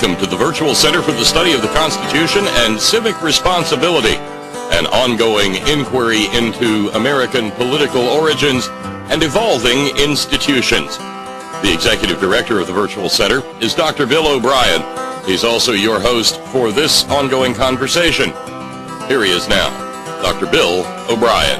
Welcome to the Virtual Center for the Study of the Constitution and Civic Responsibility, an ongoing inquiry into American political origins and evolving institutions. The Executive Director of the Virtual Center is Dr. Bill O'Brien. He's also your host for this ongoing conversation. Here he is now, Dr. Bill O'Brien.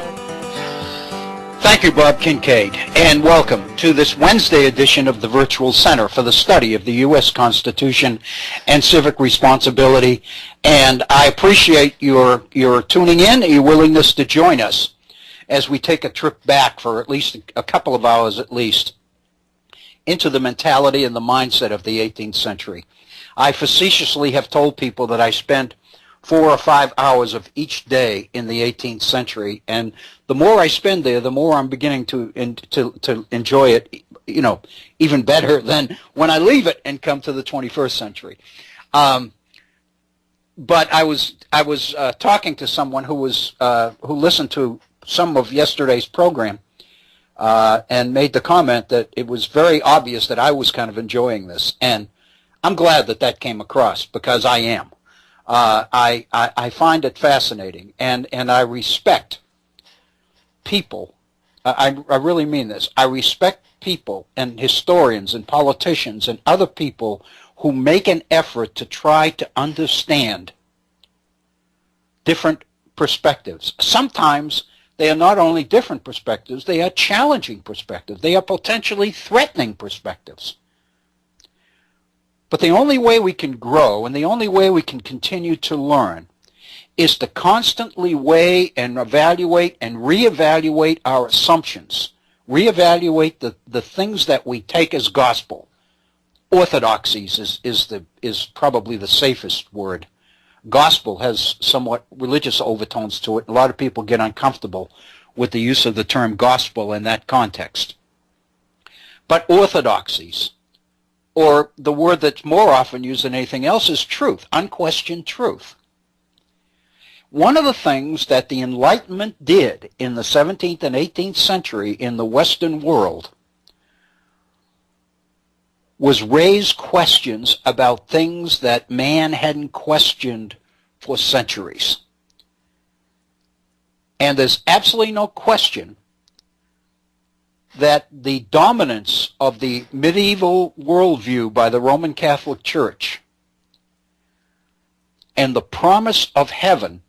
Thank you, Bob Kincaid, and welcome to this Wednesday edition of the Virtual Center for the Study of the U.S. Constitution and Civic Responsibility. And I appreciate your tuning in and your willingness to join us as we take a trip back for at least a couple of hours at least into the mentality and the mindset of the 18th century. I facetiously have told people that I spent 4 or 5 hours of each day in the 18th century, and the more I spend there, the more I'm beginning to enjoy it, even better than when I leave it and come to the 21st century. But I was talking to someone who listened to some of yesterday's program and made the comment that it was very obvious that I was kind of enjoying this, and I'm glad that came across, because I am. I find it fascinating, and I respect people. I really mean this. I respect people and historians and politicians and other people who make an effort to try to understand different perspectives. Sometimes they are not only different perspectives, they are challenging perspectives. They are potentially threatening perspectives. But the only way we can grow and the only way we can continue to learn is to constantly weigh and evaluate and reevaluate our assumptions, reevaluate the things that we take as gospel. Orthodoxies is probably the safest word. Gospel has somewhat religious overtones to it. A lot of people get uncomfortable with the use of the term gospel in that context. But orthodoxies, or the word that's more often used than anything else, is truth, unquestioned truth. One of the things that the Enlightenment did in the 17th and 18th century in the Western world was raise questions about things that man hadn't questioned for centuries. And there's absolutely no question that the dominance of the medieval worldview by the Roman Catholic Church and the promise of heaven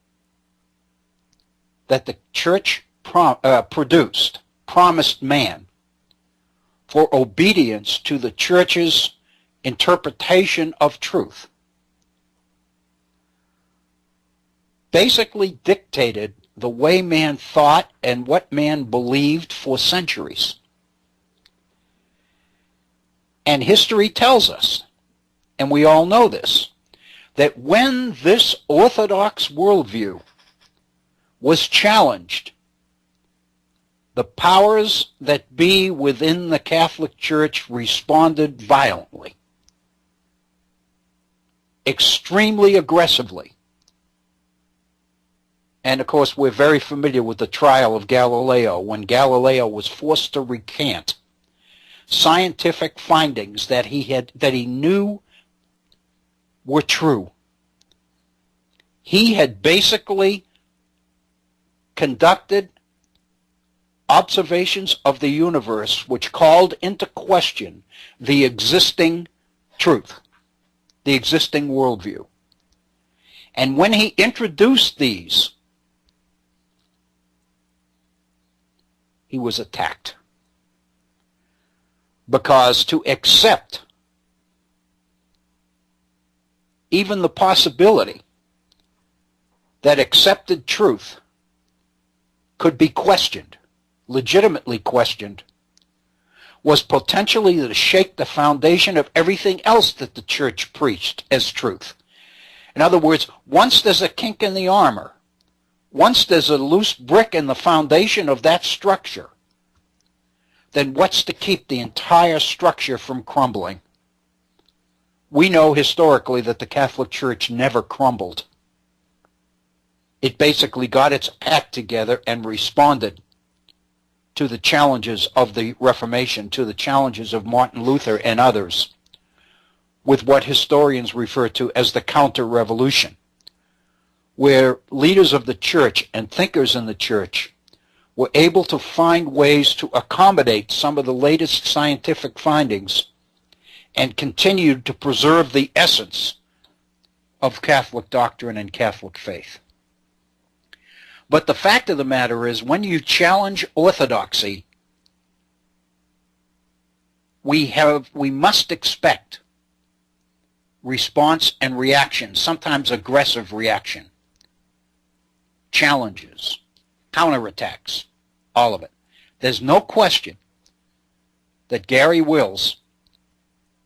that the Church produced, promised man, for obedience to the Church's interpretation of truth, basically dictated the way man thought and what man believed for centuries. And history tells us, and we all know this, that when this orthodox worldview was challenged, the powers that be within the Catholic Church responded violently, extremely aggressively. And of course, we're very familiar with the trial of Galileo, when Galileo was forced to recant scientific findings that he knew were true. He had basically conducted observations of the universe which called into question the existing truth, the existing worldview. And when he introduced these, he was attacked. Because to accept even the possibility that accepted truth could be questioned, legitimately questioned, was potentially to shake the foundation of everything else that the Church preached as truth. In other words, once there's a kink in the armor, once there's a loose brick in the foundation of that structure, then what's to keep the entire structure from crumbling? We know historically that the Catholic Church never crumbled. It basically got its act together and responded to the challenges of the Reformation, to the challenges of Martin Luther and others, with what historians refer to as the counter-revolution, where leaders of the church and thinkers in the church were able to find ways to accommodate some of the latest scientific findings and continued to preserve the essence of Catholic doctrine and Catholic faith. But the fact of the matter is, when you challenge orthodoxy, we must expect response and reaction, sometimes aggressive reaction, challenges, counterattacks, all of it. There's no question that Garry Wills,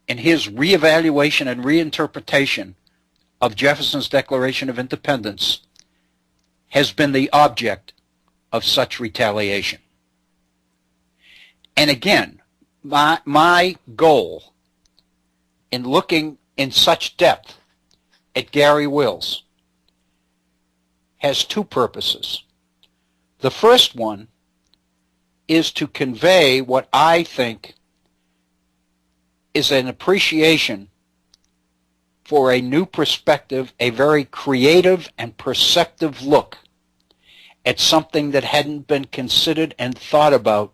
in his reevaluation and reinterpretation of Jefferson's Declaration of Independence, has been the object of such retaliation. And again, my goal in looking in such depth at Garry Wills has two purposes. The first one is to convey what I think is an appreciation for a new perspective, a very creative and perceptive look at something that hadn't been considered and thought about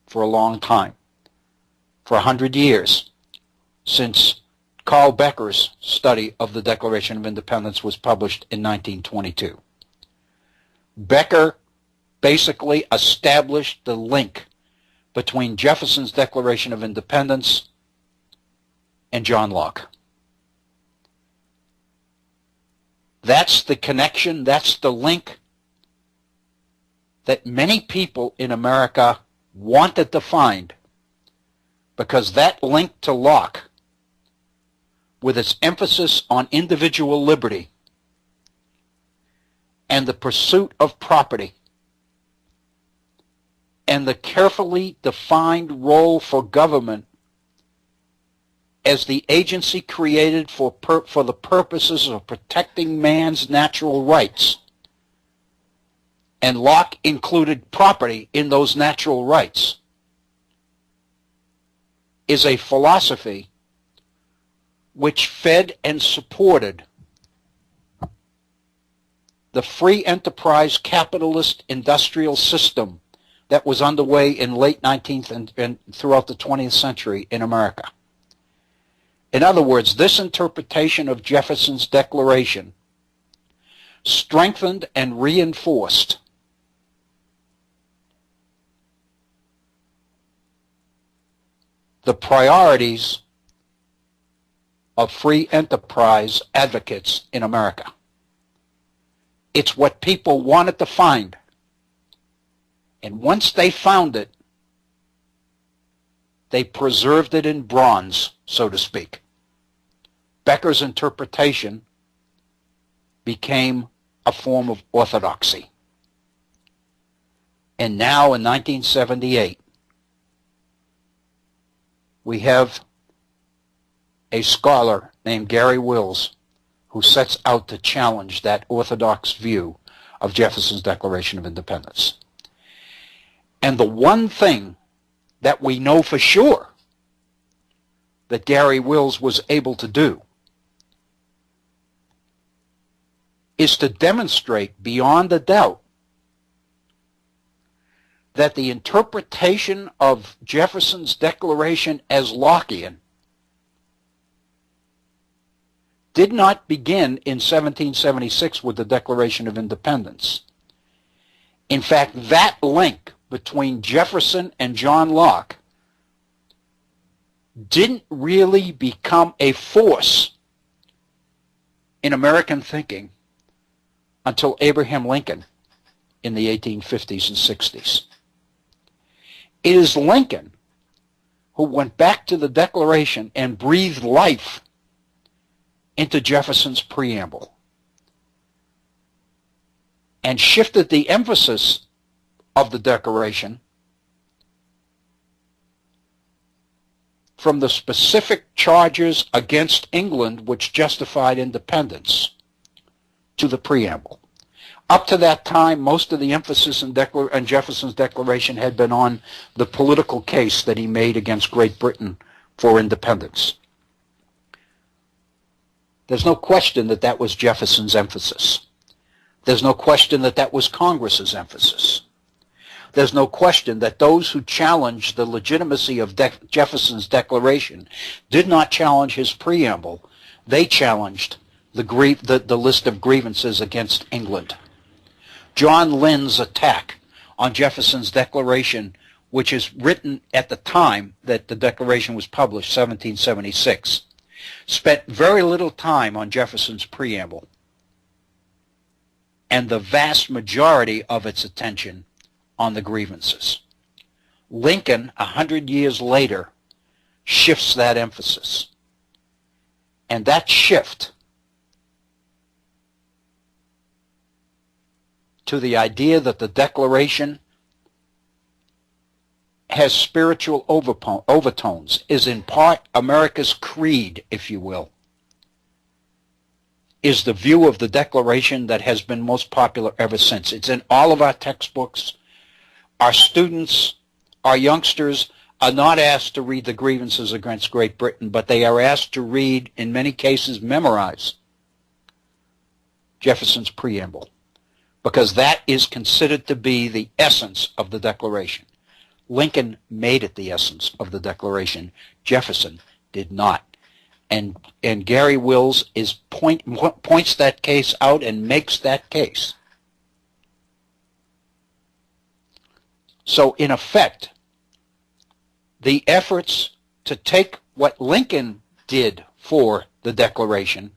for a long time, for 100 years, since Carl Becker's study of the Declaration of Independence was published in 1922. Becker basically established the link between Jefferson's Declaration of Independence and John Locke. That's the connection, that's the link that many people in America wanted to find, because that link to Locke, with its emphasis on individual liberty and the pursuit of property and the carefully defined role for government as the agency created for the purposes of protecting man's natural rights, and Locke included property in those natural rights, is a philosophy which fed and supported the free enterprise capitalist industrial system that was underway in late 19th and throughout the 20th century in America. In other words, this interpretation of Jefferson's Declaration strengthened and reinforced the priorities of free enterprise advocates in America. It's what people wanted to find. And once they found it, they preserved it in bronze, so to speak. Becker's interpretation became a form of orthodoxy. And now in 1978, we have a scholar named Garry Wills who sets out to challenge that orthodox view of Jefferson's Declaration of Independence. And the one thing that we know for sure that Garry Wills was able to do is to demonstrate beyond a doubt that the interpretation of Jefferson's Declaration as Lockean did not begin in 1776 with the Declaration of Independence. In fact, that link between Jefferson and John Locke didn't really become a force in American thinking until Abraham Lincoln in the 1850s and 60s. It is Lincoln who went back to the Declaration and breathed life into Jefferson's preamble and shifted the emphasis of the Declaration from the specific charges against England which justified independence to the preamble. Up to that time, most of the emphasis in Jefferson's Declaration had been on the political case that he made against Great Britain for independence. There's no question that that was Jefferson's emphasis. There's no question that that was Congress's emphasis. There's no question that those who challenged the legitimacy of Jefferson's Declaration did not challenge his preamble. They challenged the list of grievances against England. John Lynn's attack on Jefferson's Declaration, which is written at the time that the Declaration was published, 1776, spent very little time on Jefferson's preamble, and the vast majority of its attention on the grievances. Lincoln, 100 years later, shifts that emphasis. And that shift to the idea that the Declaration has spiritual overtones is in part America's creed, if you will, is the view of the Declaration that has been most popular ever since. It's in all of our textbooks. Our students, our youngsters are not asked to read the grievances against Great Britain, but they are asked to read, in many cases, memorize Jefferson's preamble, because that is considered to be the essence of the Declaration. Lincoln made it the essence of the Declaration. Jefferson did not. And Garry Wills points that case out and makes that case. So, in effect, the efforts to take what Lincoln did for the Declaration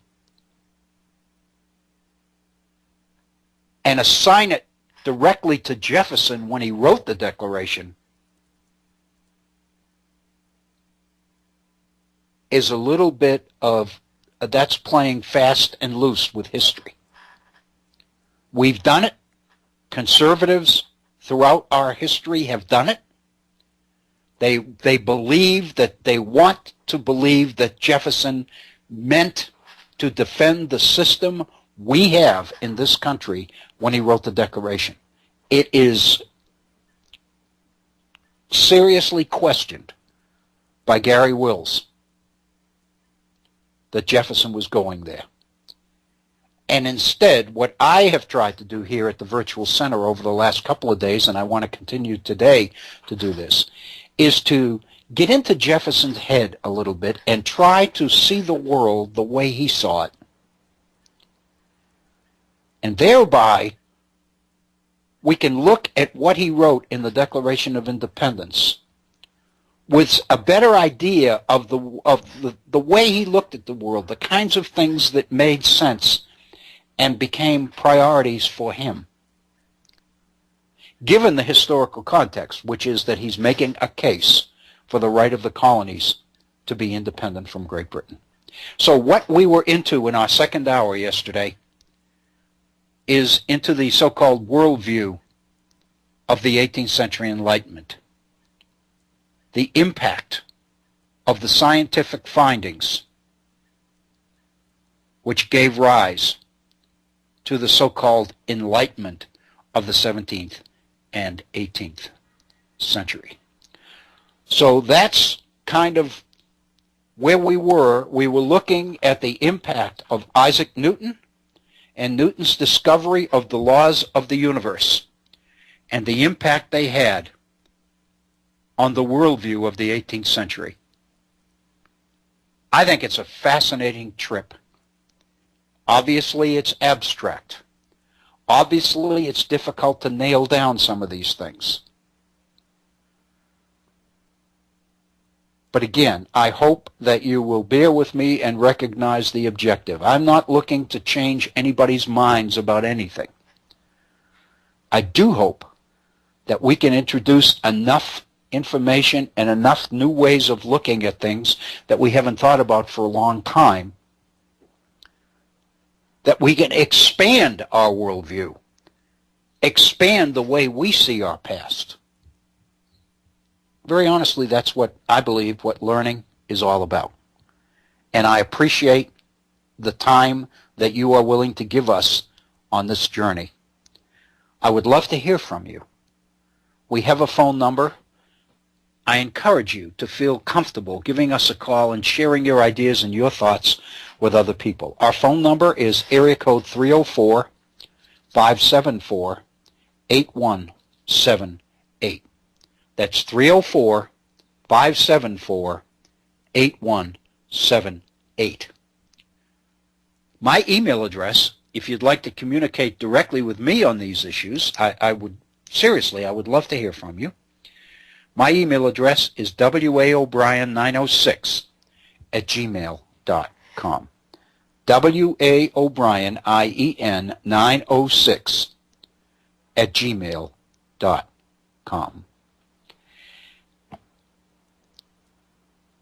and assign it directly to Jefferson when he wrote the Declaration is a little bit of, that's playing fast and loose with history. We've done it. Conservatives throughout our history have done it. They believe that, they want to believe that Jefferson meant to defend the system we have in this country when he wrote the Declaration. It is seriously questioned by Garry Wills that Jefferson was going there. And instead, what I have tried to do here at the Virtual Center over the last couple of days, and I want to continue today to do this, is to get into Jefferson's head a little bit and try to see the world the way he saw it. And thereby, we can look at what he wrote in the Declaration of Independence with a better idea of the way he looked at the world, the kinds of things that made sense and became priorities for him, given the historical context, which is that he's making a case for the right of the colonies to be independent from Great Britain. So what we were into in our second hour yesterday is into the so-called worldview of the 18th century Enlightenment, the impact of the scientific findings which gave rise to the so-called Enlightenment of the 17th and 18th century. So that's kind of where we were. We were looking at the impact of Isaac Newton and Newton's discovery of the laws of the universe and the impact they had on the worldview of the 18th century. I think it's a fascinating trip. Obviously, it's abstract. Obviously, it's difficult to nail down some of these things. But again, I hope that you will bear with me and recognize the objective. I'm not looking to change anybody's minds about anything. I do hope that we can introduce enough information and enough new ways of looking at things that we haven't thought about for a long time, that we can expand our worldview, expand the way we see our past. Very honestly, that's what I believe what learning is all about. And I appreciate the time that you are willing to give us on this journey. I would love to hear from you. We have a phone number. I encourage you to feel comfortable giving us a call and sharing your ideas and your thoughts with other people. Our phone number is area code 304-574-8178. That's 304-574-8178. My email address, if you'd like to communicate directly with me on these issues, I would love to hear from you. My email address is waobrien906@gmail.com. waobrien906@gmail.com.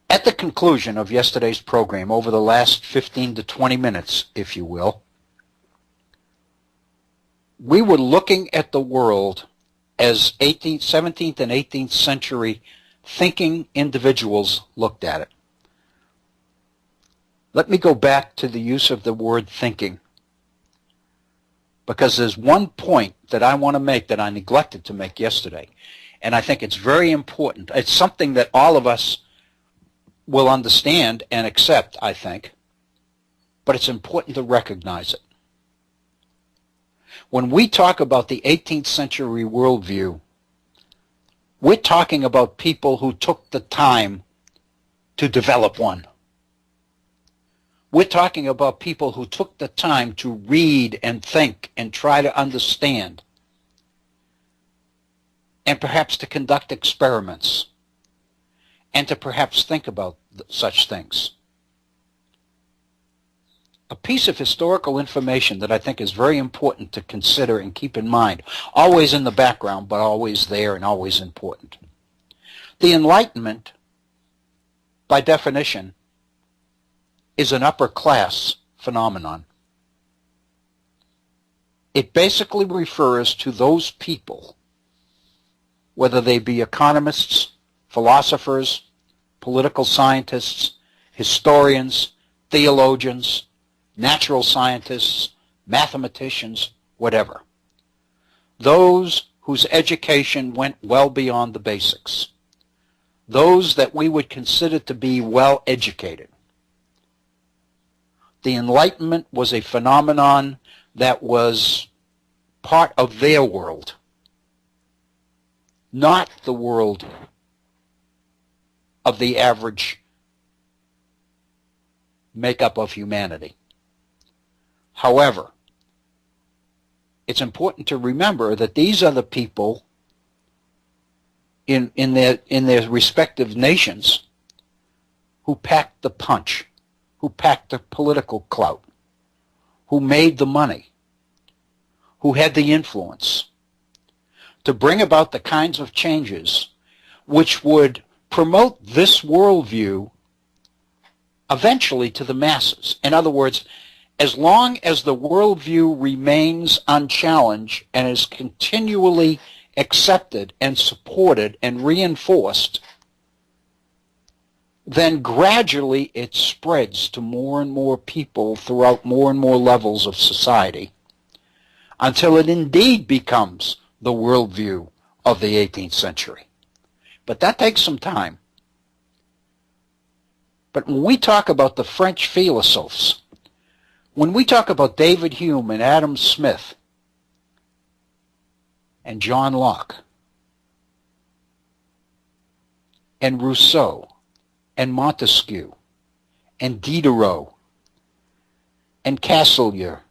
At the conclusion of yesterday's program, over the last 15 to 20 minutes, if you will, we were looking at the world as 17th and 18th century thinking individuals looked at it. Let me go back to the use of the word thinking, because there's one point that I want to make that I neglected to make yesterday, and I think it's very important. It's something that all of us will understand and accept, I think, but it's important to recognize it. When we talk about the 18th century worldview, we're talking about people who took the time to develop one. We're talking about people who took the time to read and think and try to understand, and perhaps to conduct experiments, and to perhaps think about such things. A piece of historical information that I think is very important to consider and keep in mind, always in the background, but always there and always important. The Enlightenment, by definition, is an upper class phenomenon. It basically refers to those people, whether they be economists, philosophers, political scientists, historians, theologians, natural scientists, mathematicians, whatever. Those whose education went well beyond the basics. Those that we would consider to be well educated. The Enlightenment was a phenomenon that was part of their world, not the world of the average makeup of humanity. However, it's important to remember that these are the people in their respective nations who packed the punch, who packed the political clout, who made the money, who had the influence to bring about the kinds of changes which would promote this worldview eventually to the masses. In other words, as long as the worldview remains unchallenged and is continually accepted and supported and reinforced, then gradually it spreads to more and more people throughout more and more levels of society until it indeed becomes the worldview of the 18th century. But that takes some time. But when we talk about the French philosophes, when we talk about David Hume and Adam Smith and John Locke and Rousseau and Montesquieu and Diderot and Castelier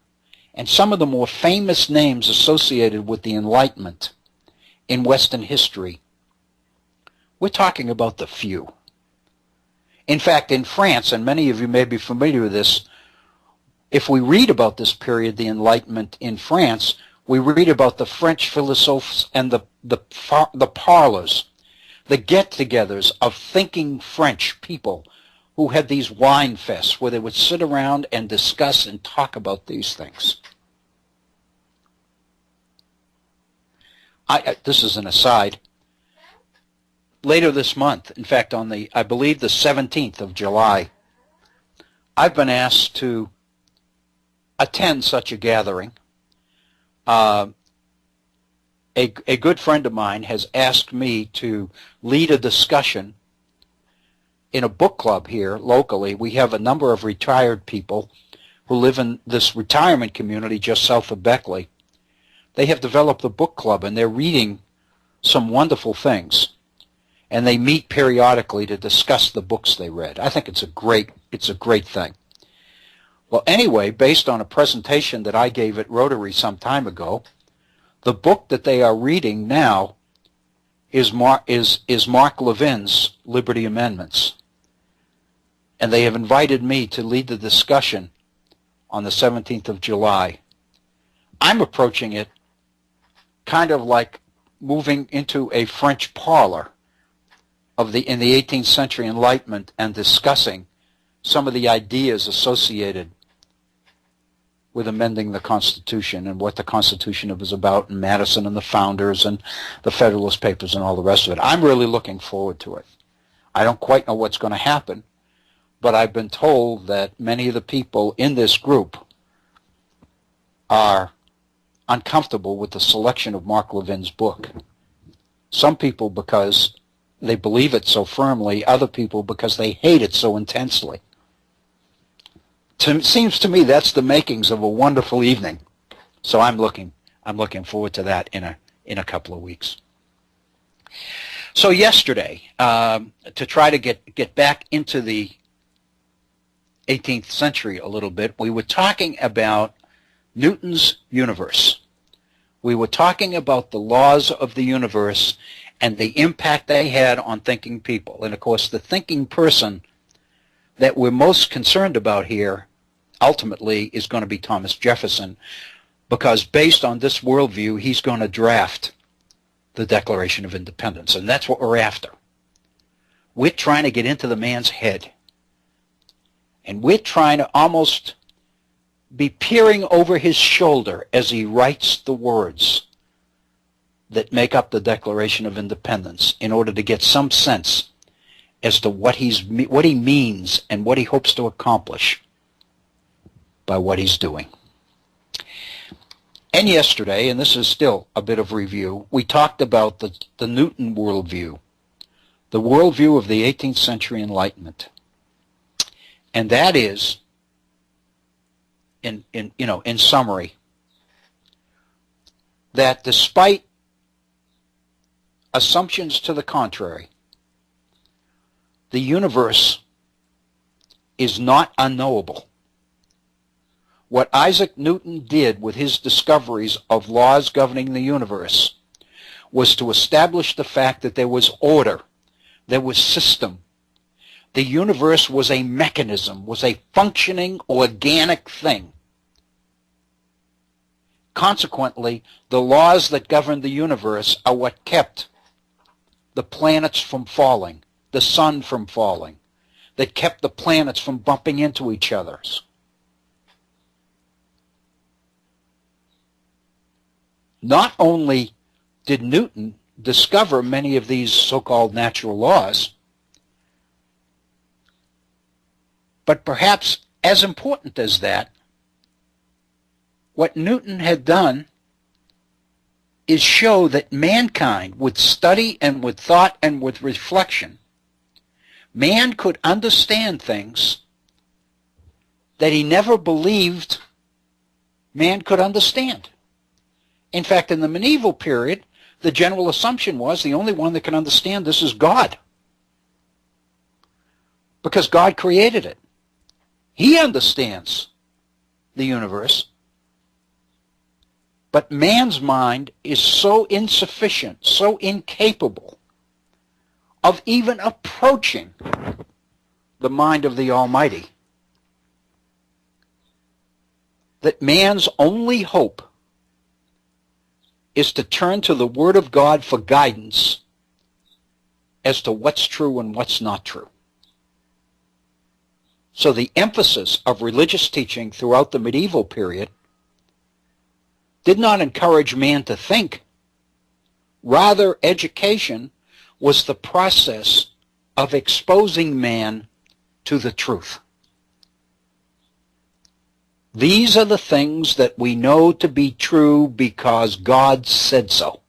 and some of the more famous names associated with the Enlightenment in Western history, we're talking about the few. In fact, in France, and many of you may be familiar with this, if we read about this period, the Enlightenment in France, we read about the French philosophers and the parlors, the get-togethers of thinking French people who had these wine fests where they would sit around and discuss and talk about these things. This is an aside. Later this month, in fact, on I believe the 17th of July, I've been asked to attend such a gathering. a good friend of mine has asked me to lead a discussion in a book club here locally. We have a number of retired people who live in this retirement community just south of Beckley. They have developed a book club, and they're reading some wonderful things. And they meet periodically to discuss the books they read. I think it's a great thing. Well, anyway, based on a presentation that I gave at Rotary some time ago, the book that they are reading now is Mark Levin's Liberty Amendments. And they have invited me to lead the discussion on the 17th of July. I'm approaching it kind of like moving into a French parlor in the 18th century Enlightenment and discussing some of the ideas associated with amending the Constitution and what the Constitution was about, and Madison and the Founders and the Federalist Papers and all the rest of it. I'm really looking forward to it. I don't quite know what's going to happen, but I've been told that many of the people in this group are uncomfortable with the selection of Mark Levin's book. Some people because they believe it so firmly, other people because they hate it so intensely. It seems to me that's the makings of a wonderful evening. So I'm looking forward to that in a couple of weeks. So yesterday, to try to get back into the 18th century a little bit, we were talking about Newton's universe. We were talking about the laws of the universe and the impact they had on thinking people. And of course, the thinking person that we're most concerned about here ultimately is going to be Thomas Jefferson, because based on this worldview, he's going to draft the Declaration of Independence, and that's what we're after. We're trying to get into the man's head, and we're trying to almost be peering over his shoulder as he writes the words that make up the Declaration of Independence in order to get some sense as to what he means and what he hopes to accomplish by what he's doing. And yesterday, and this is still a bit of review, we talked about the Newton worldview, the worldview of the 18th century Enlightenment. And that is, in summary, that despite assumptions to the contrary, the universe is not unknowable. What Isaac Newton did with his discoveries of laws governing the universe was to establish the fact that there was order, there was system. The universe was a mechanism, was a functioning, organic thing. Consequently, the laws that govern the universe are what kept the planets from falling, the sun from falling, that kept the planets from bumping into each other. Not only did Newton discover many of these so-called natural laws, but perhaps as important as that, what Newton had done is show that mankind, with study and with thought and with reflection, man could understand things that he never believed man could understand. In fact, in the medieval period, the general assumption was the only one that can understand this is God, because God created it. He understands the universe, but man's mind is so insufficient, so incapable of even approaching the mind of the Almighty, that man's only hope is to turn to the Word of God for guidance as to what's true and what's not true. So the emphasis of religious teaching throughout the medieval period did not encourage man to think. Rather, education was the process of exposing man to the truth. These are the things that we know to be true because God said so.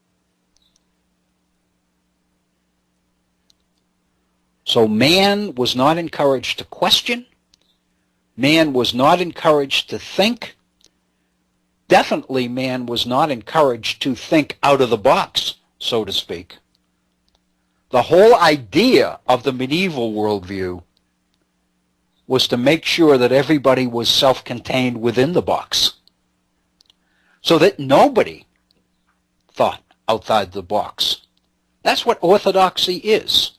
So man was not encouraged to question. Man was not encouraged to think. Definitely man was not encouraged to think out of the box, so to speak. The whole idea of the medieval worldview was to make sure that everybody was self-contained within the box, so that nobody thought outside the box. That's what orthodoxy is.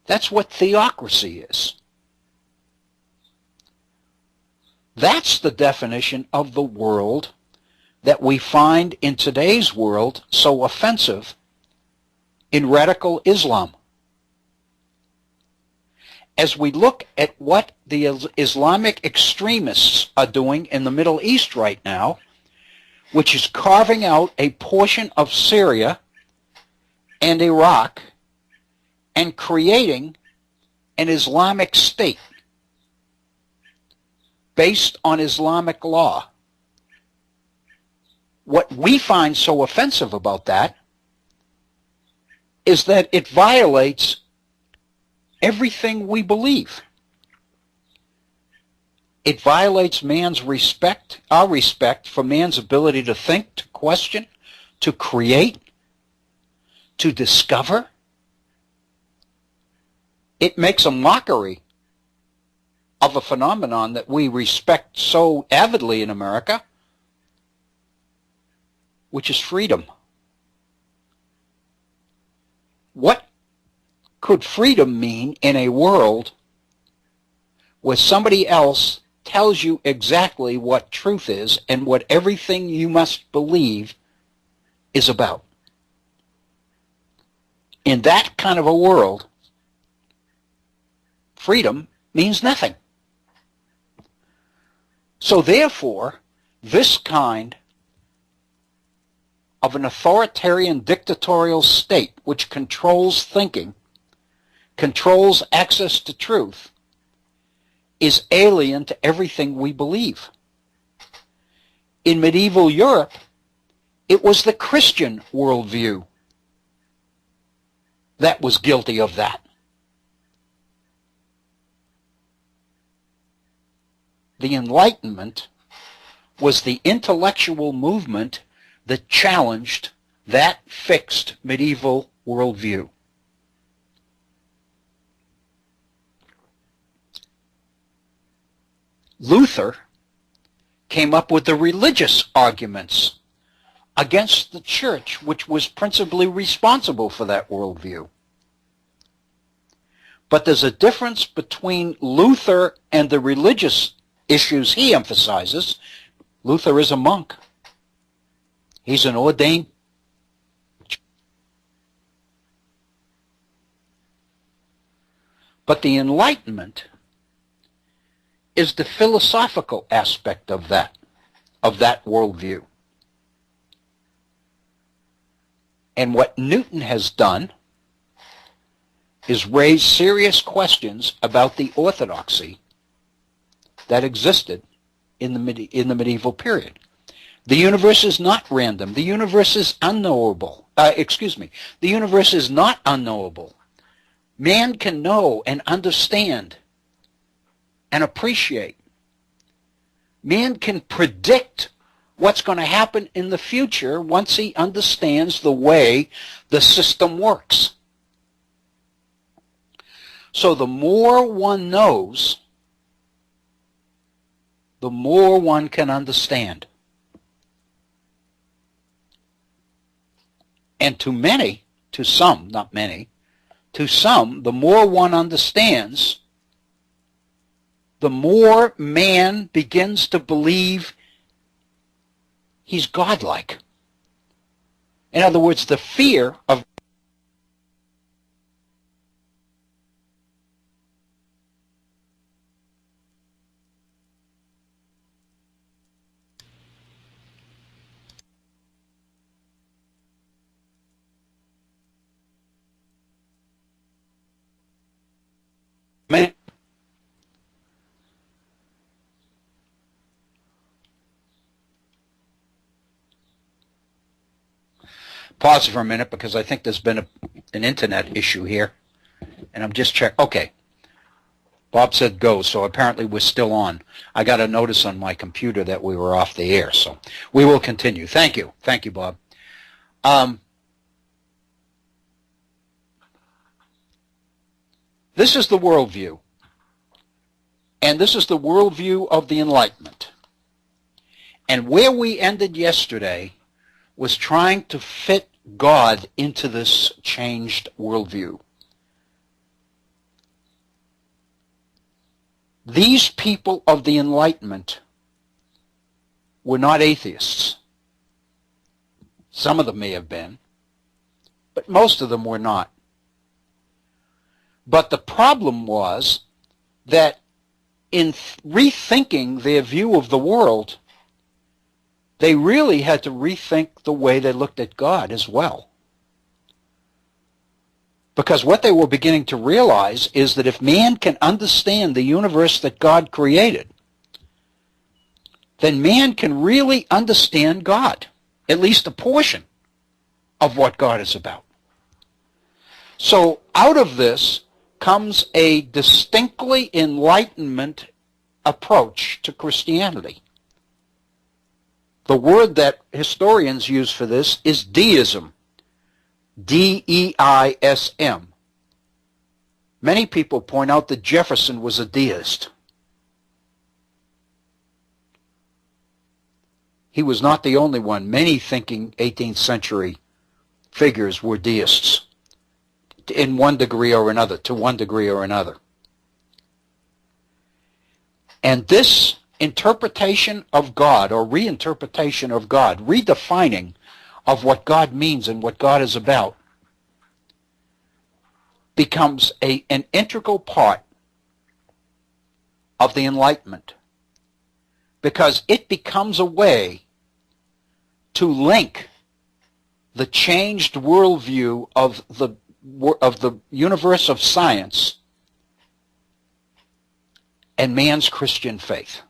That's what theocracy is. That's the definition of the world that we find in today's world so offensive in radical Islam. As we look at what the Islamic extremists are doing in the Middle East right now, which is carving out a portion of Syria and Iraq and creating an Islamic state based on Islamic law. What we find so offensive about that is that it violates everything we believe. It violates man's respect, our respect for man's ability to think, to question, to create, to discover. It makes a mockery of a phenomenon that we respect so avidly in America, which is freedom. What could freedom mean in a world where somebody else tells you exactly what truth is and what everything you must believe is about? In that kind of a world, freedom means nothing. So therefore, this kind of an authoritarian dictatorial state which controls thinking, controls access to truth, is alien to everything we believe. In medieval Europe, it was the Christian worldview that was guilty of that. The Enlightenment was the intellectual movement that challenged that fixed medieval worldview. Luther came up with the religious arguments against the church, which was principally responsible for that worldview. But there's a difference between Luther and the religious issues he emphasizes. Luther is a monk. He's an ordained. But the Enlightenment is the philosophical aspect of that worldview. And what Newton has done is raise serious questions about the orthodoxy that existed in the medieval period. The universe is not random. The universe is unknowable. The universe is not unknowable. Man can know and understand and appreciate. Man can predict what's going to happen in the future once he understands the way the system works. So the more one knows, the more one can understand. And to many, to some, not many, to some, the more one understands, the more man begins to believe he's godlike. In other words, the fear of man. Pause for a minute because I think there's been an internet issue here. And I'm just checking. Okay. Bob said go, so apparently we're still on. I got a notice on my computer that we were off the air, so we will continue. Thank you. Thank you, Bob. This is the worldview. And this is the worldview of the Enlightenment. And where we ended yesterday was trying to fit God into this changed worldview. These people of the Enlightenment were not atheists. Some of them may have been, but most of them were not. But the problem was that in rethinking their view of the world, they really had to rethink the way they looked at God as well. Because what they were beginning to realize is that if man can understand the universe that God created, then man can really understand God, at least a portion of what God is about. So out of this comes a distinctly Enlightenment approach to Christianity. The word that historians use for this is deism. D-E-I-S-M. Many people point out that Jefferson was a deist. He was not the only one. Many thinking 18th century figures were deists in one degree or another, to one degree or another. And this interpretation of God, or reinterpretation of God, redefining of what God means and what God is about, becomes an integral part of the Enlightenment, because it becomes a way to link the changed worldview of the universe of science and man's Christian faith.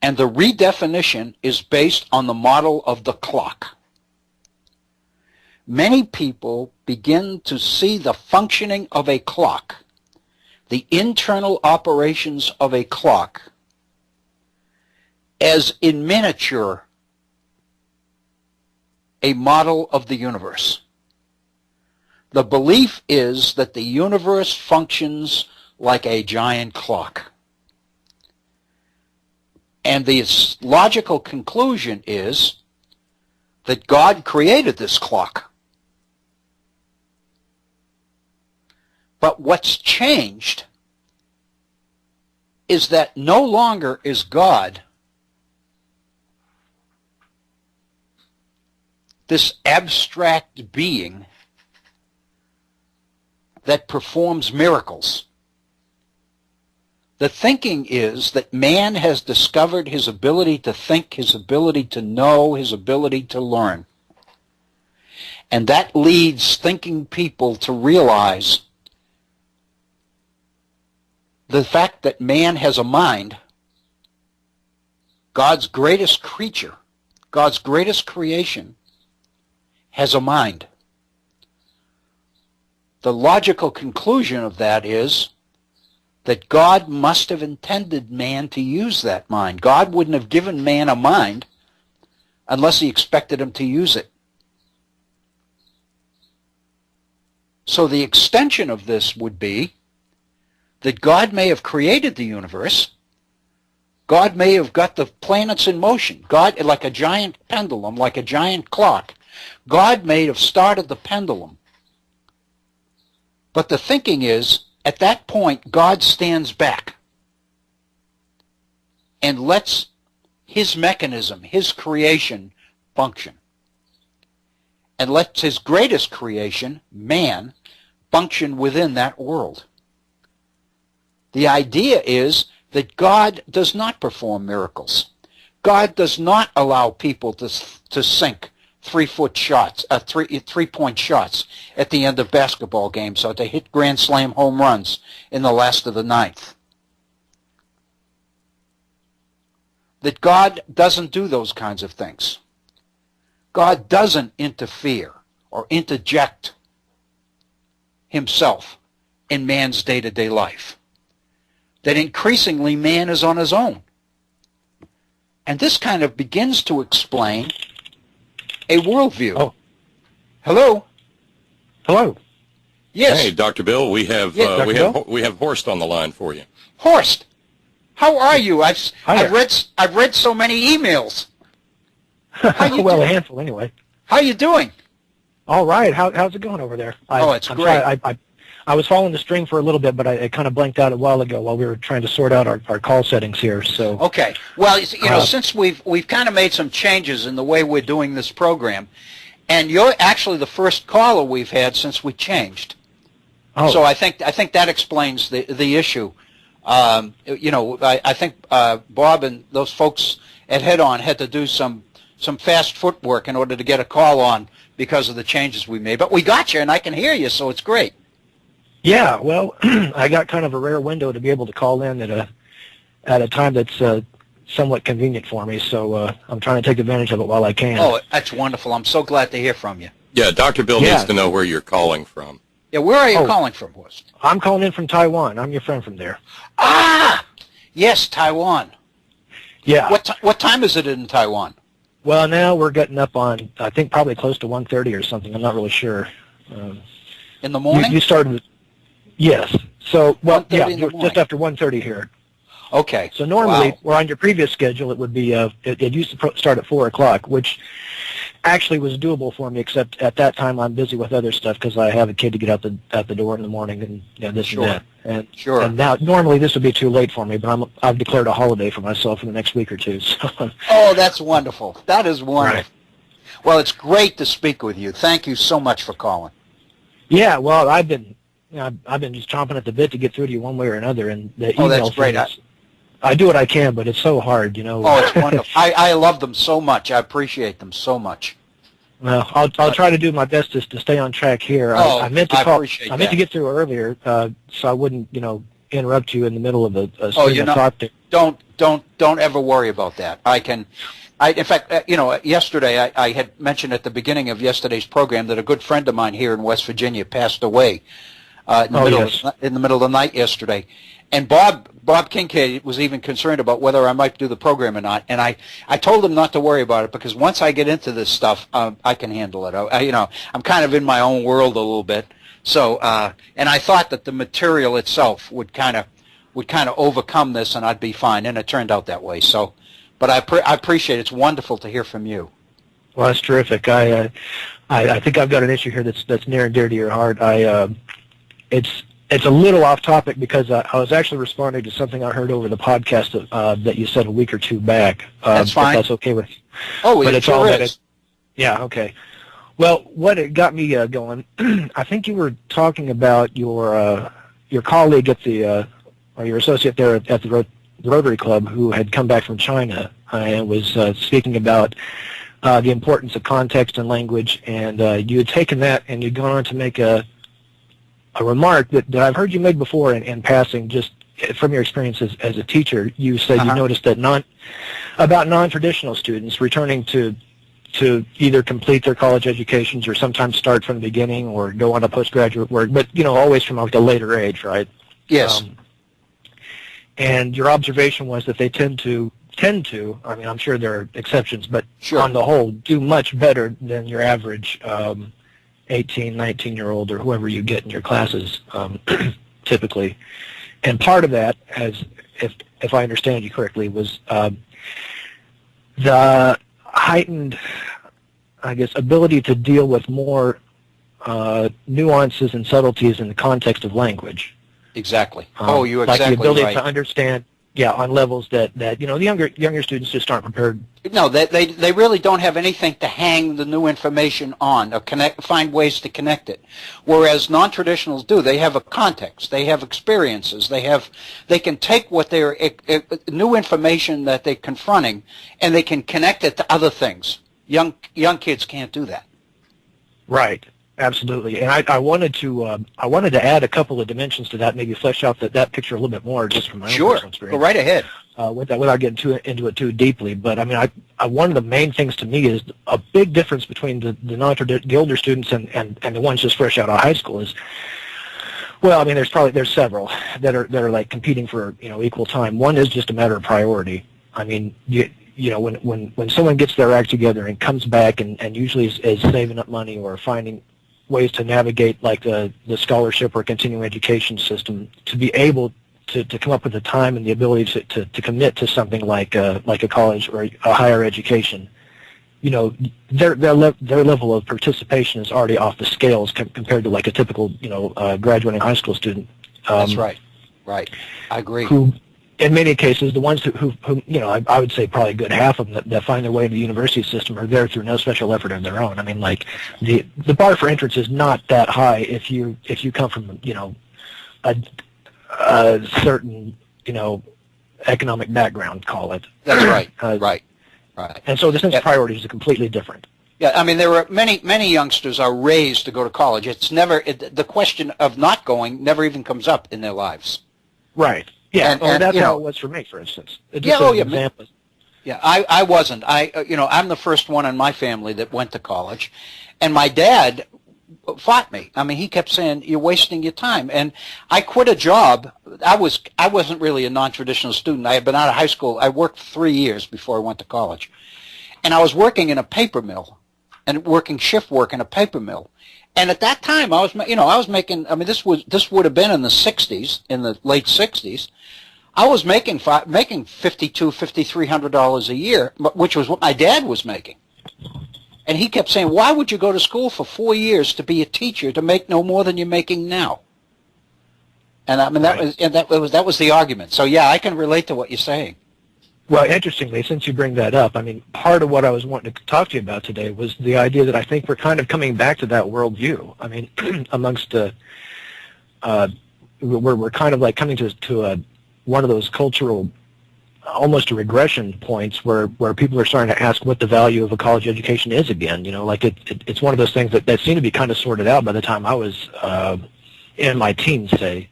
And the redefinition is based on the model of the clock. Many people begin to see the functioning of a clock, the internal operations of a clock, as in miniature a model of the universe. The belief is that the universe functions like a giant clock. And the logical conclusion is that God created this clock. But what's changed is that no longer is God this abstract being that performs miracles. The thinking is that man has discovered his ability to think, his ability to know, his ability to learn. And that leads thinking people to realize the fact that man has a mind, God's greatest creature, God's greatest creation, has a mind. The logical conclusion of that is that God must have intended man to use that mind. God wouldn't have given man a mind unless he expected him to use it. So the extension of this would be that God may have created the universe. God may have got the planets in motion. God, like a giant pendulum, like a giant clock. God may have started the pendulum. But the thinking is, at that point, God stands back and lets his mechanism, his creation, function. And lets his greatest creation, man, function within that world. The idea is that God does not perform miracles. God does not allow people to sink three-point shots at the end of basketball games, or to hit grand slam home runs in the last of the ninth. That God doesn't do those kinds of things. God doesn't interfere or interject himself in man's day-to-day life. That increasingly man is on his own. And this kind of begins to explain a worldview. Oh. Hello? Hello. Yes. Hey, Dr. Bill, we have Dr. Bill? we have Horst on the line for you. Horst, how are you? I've Hiya. read so many emails. How you Well, a doing? handful anyway. How you doing? All right. How's it going over there? It's I'm great. sorry, I was following the string for a little bit, but I kind of blanked out a while ago while we were trying to sort out our call settings here. So Okay. Well, you know, since we've kind of made some changes in the way we're doing this program, and you're actually the first caller we've had since we changed. Oh. So I think that explains the issue. You know, I think Bob and those folks at Head On had to do some fast footwork in order to get a call on because of the changes we made. But we got you, and I can hear you, so it's great. Yeah, well, I got kind of a rare window to be able to call in at a time that's somewhat convenient for me, so I'm trying to take advantage of it while I can. Oh, that's wonderful. I'm so glad to hear from you. Yeah, Dr. Bill Yeah. needs to know where you're calling from. Yeah, where are you Oh. calling from, Horst? I'm calling in from Taiwan. I'm your friend from there. Ah! Yes, Taiwan. Yeah. What time is it in Taiwan? Well, now we're getting up on, I think, probably close to 1:30 or something. I'm not really sure. In the morning? You started, yes. So, well, 1:30 yeah, in the just morning. after 1:30 here. Okay. So normally, Wow. or on your previous schedule, it would be, it used to start at 4 o'clock, which actually was doable for me, except at that time I'm busy with other stuff because I have a kid to get out the door in the morning and this Sure. and that. And, Sure. and now, normally this would be too late for me, but I've declared a holiday for myself for the next week or two. So, Oh, that's wonderful. That is wonderful. Right. Well, it's great to speak with you. Thank you so much for calling. yeah, well, I've been just chomping at the bit to get through to you one way or another, and the Oh, email that's great. thing is- I do what I can, but it's so hard, you know. Oh, it's wonderful. I love them so much. I appreciate them so much. Well, I'll try to do my best to stay on track here. Oh, I meant to I call. appreciate I meant to that. get through earlier, so I wouldn't, interrupt you in the middle of a Oh, stream of thought there. Don't ever worry about that. In fact, yesterday I had mentioned at the beginning of yesterday's program that a good friend of mine here in West Virginia passed away in the middle of the night yesterday. And Bob Kincaid was even concerned about whether I might do the program or not. And I told him not to worry about it because once I get into this stuff, I can handle it. I'm kind of in my own world a little bit. So, and I thought that the material itself would kind of overcome this, and I'd be fine. And it turned out that way. So, but I appreciate it. It's wonderful to hear from you. Well, that's terrific. I think I've got an issue here that's near and dear to your heart. It's a little off topic because I was actually responding to something I heard over the podcast that you said a week or two back. That's fine. If that's okay with you. Oh, But it it's all sure that is. Yeah, okay. Well, what it got me going, I think you were talking about your colleague at the, or your associate there at the Rotary Club who had come back from China and was speaking about the importance of context and language, and you had taken that and you'd gone on to make a remark that I've heard you made before in passing, just from your experience as a teacher. You said you noticed that about non-traditional students returning to either complete their college educations or sometimes start from the beginning or go on to postgraduate work, but always from like a later age, right? Yes. And your observation was that they tend to, I mean, I'm sure there are exceptions, but Sure. on the whole, do much better than your average 18, 19-year-old or whoever you get in your classes typically. And part of that, as if I understand you correctly, was the heightened, I guess, ability to deal with more nuances and subtleties in the context of language. Exactly. You're like exactly the ability right. to understand, on levels that the younger students just aren't prepared. No, they really don't have anything to hang the new information on or find ways to connect it. Whereas non-traditionals do. They have a context. They have experiences. They can take what their new information that they're confronting and they can connect it to other things. Young kids can't do that. Right. Absolutely, and I wanted to add a couple of dimensions to that, maybe flesh out that picture a little bit more, just from my own personal experience. Go right ahead. Without getting into it too deeply, but I mean, one of the main things to me is a big difference between the older students and the ones just fresh out of high school is Well, I mean, there's several that are like competing for equal time. One is just a matter of priority. I mean, when someone gets their act together and comes back and usually is saving up money or finding ways to navigate like the scholarship or continuing education system to be able to come up with the time and the ability to commit to something like a college or a higher education, their level of participation is already off the scales compared to like a typical graduating high school student. That's right. Right. I agree. Who, in many cases, the ones who I would say probably a good half of them that find their way into the university system are there through no special effort of their own. I mean, like the bar for entrance is not that high if you come from a certain economic background, call it. That's right. Right. And so the sense of priorities are completely different. Yeah, I mean, there are many youngsters are raised to go to college. It's never the question of not going never even comes up in their lives. Right. Yeah. And that's how it was for me, for instance. Example. Yeah. I wasn't. I'm the first one in my family that went to college, and my dad fought me. I mean, he kept saying, "You're wasting your time." And I quit a job. I wasn't really a non-traditional student. I had been out of high school. I worked 3 years before I went to college, and I was working in a paper mill, and working shift work in a paper mill. And at that time, I was making. I mean, this would have been in the '60s, in the late '60s. I was making $5,300 a year, which was what my dad was making. And he kept saying, "Why would you go to school for 4 years to be a teacher to make no more than you're making now?" And I mean that was the argument. So yeah, I can relate to what you're saying. Well, interestingly, since you bring that up, I mean, part of what I was wanting to talk to you about today was the idea that I think we're kind of coming back to that worldview. I mean, amongst we're kind of like coming to one of those cultural, almost a regression points where people are starting to ask what the value of a college education is again. Like it's one of those things that seemed to be kind of sorted out by the time I was in my teens, say.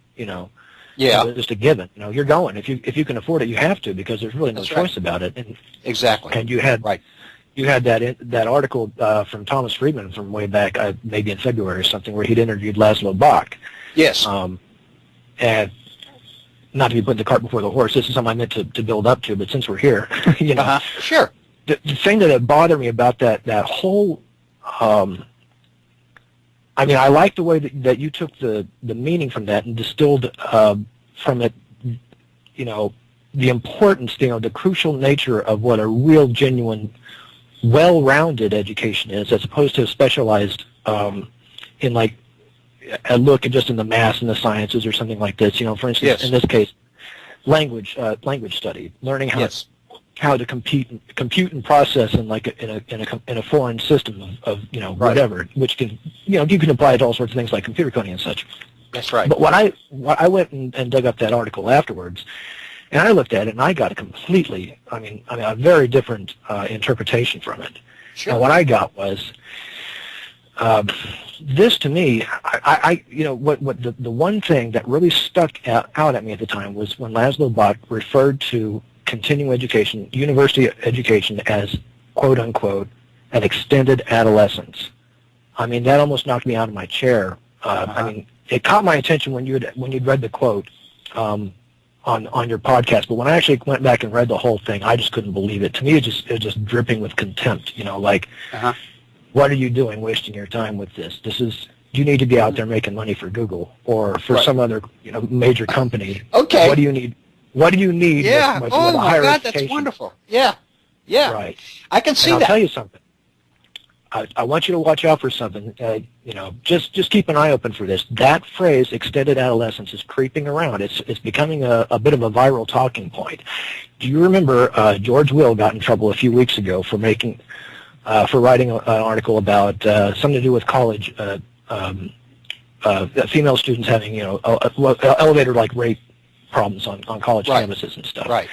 Yeah. Just a given. You're going. If you can afford it, you have to, because there's really no choice about it. And, exactly. And you had that article from Thomas Friedman from way back, maybe in February or something, where he'd interviewed Laszlo Bock. Yes. And not to be putting the cart before the horse, this is something I meant to build up to, but since we're here, Sure. The thing that bothered me about that whole, I mean, I like the way that you took the meaning from that and distilled from it, the importance, the crucial nature of what a real, genuine, well-rounded education is, as opposed to specialized in like a look at just in the math and the sciences or something like this. For instance, yes. In this case, language study, learning how to compute and process in like in a foreign system of whatever, which can you can apply it to all sorts of things like computer coding and such. That's right. But what I went and dug up that article afterwards, and I looked at it and I got a very different interpretation from it. Sure. And what I got was this to me. The one thing that really stuck out at me at the time was when Laszlo Bock referred to continuing education, university education, as quote unquote an extended adolescence. I mean, that almost knocked me out of my chair. I mean, it caught my attention when you'd read the quote on your podcast, but when I actually went back and read the whole thing, I just couldn't believe it. To me, it was just dripping with contempt. What are you doing, wasting your time with this? You need to be out there making money for Google or for some other major company. Okay. What do you need? What do you need? Yeah. With Oh my higher God, education? that's wonderful. Yeah. Yeah. Right. I can see and that. I'll tell you something. I want you to watch out for something. Just keep an eye open for this. That phrase, extended adolescence, is creeping around. It's becoming a bit of a viral talking point. Do you remember George Will got in trouble a few weeks ago for writing an article about something to do with college, female students having elevator-like rape problems on college campuses and stuff. Right.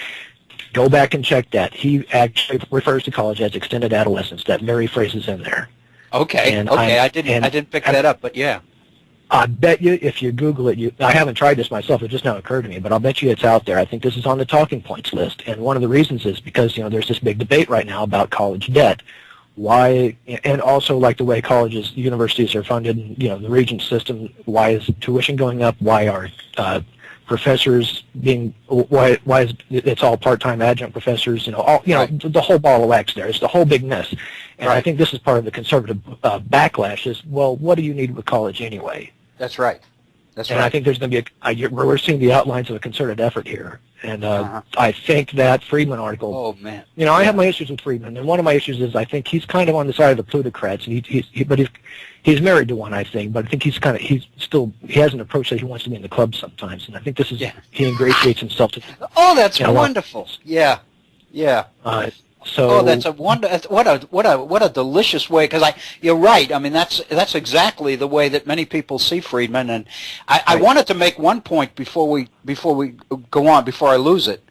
Go back and check that. He actually refers to college as extended adolescence. That very phrase is in there. Okay. And I didn't pick that up, but yeah. I bet you if you Google it, I haven't tried this myself, it just now occurred to me, but I'll bet you it's out there. I think this is on the talking points list, and one of the reasons is because there's this big debate right now about college debt, why, and also like the way colleges, universities are funded, and, the regent system, why is tuition going up? Why are professors why is it's all part-time adjunct professors? Right. The whole ball of wax there. It's the whole big mess. And Right. I think this is part of the conservative backlash is, well, what do you need with college anyway? That's right. That's And right. I think there's going to be we're seeing the outlines of a concerted effort here. And I think that Friedman article, Oh, man. I have my issues with Friedman, and one of my issues is I think he's kind of on the side of the plutocrats, and he's married to one, I think, but I think he has an approach that he wants to be in the club sometimes, and I think this is he ingratiates himself to. Oh, that's wonderful. Yeah, yeah. So that's what a delicious way, because you're right. I mean, that's exactly the way that many people see Friedman. And I wanted to make one point before we go on, before I lose it.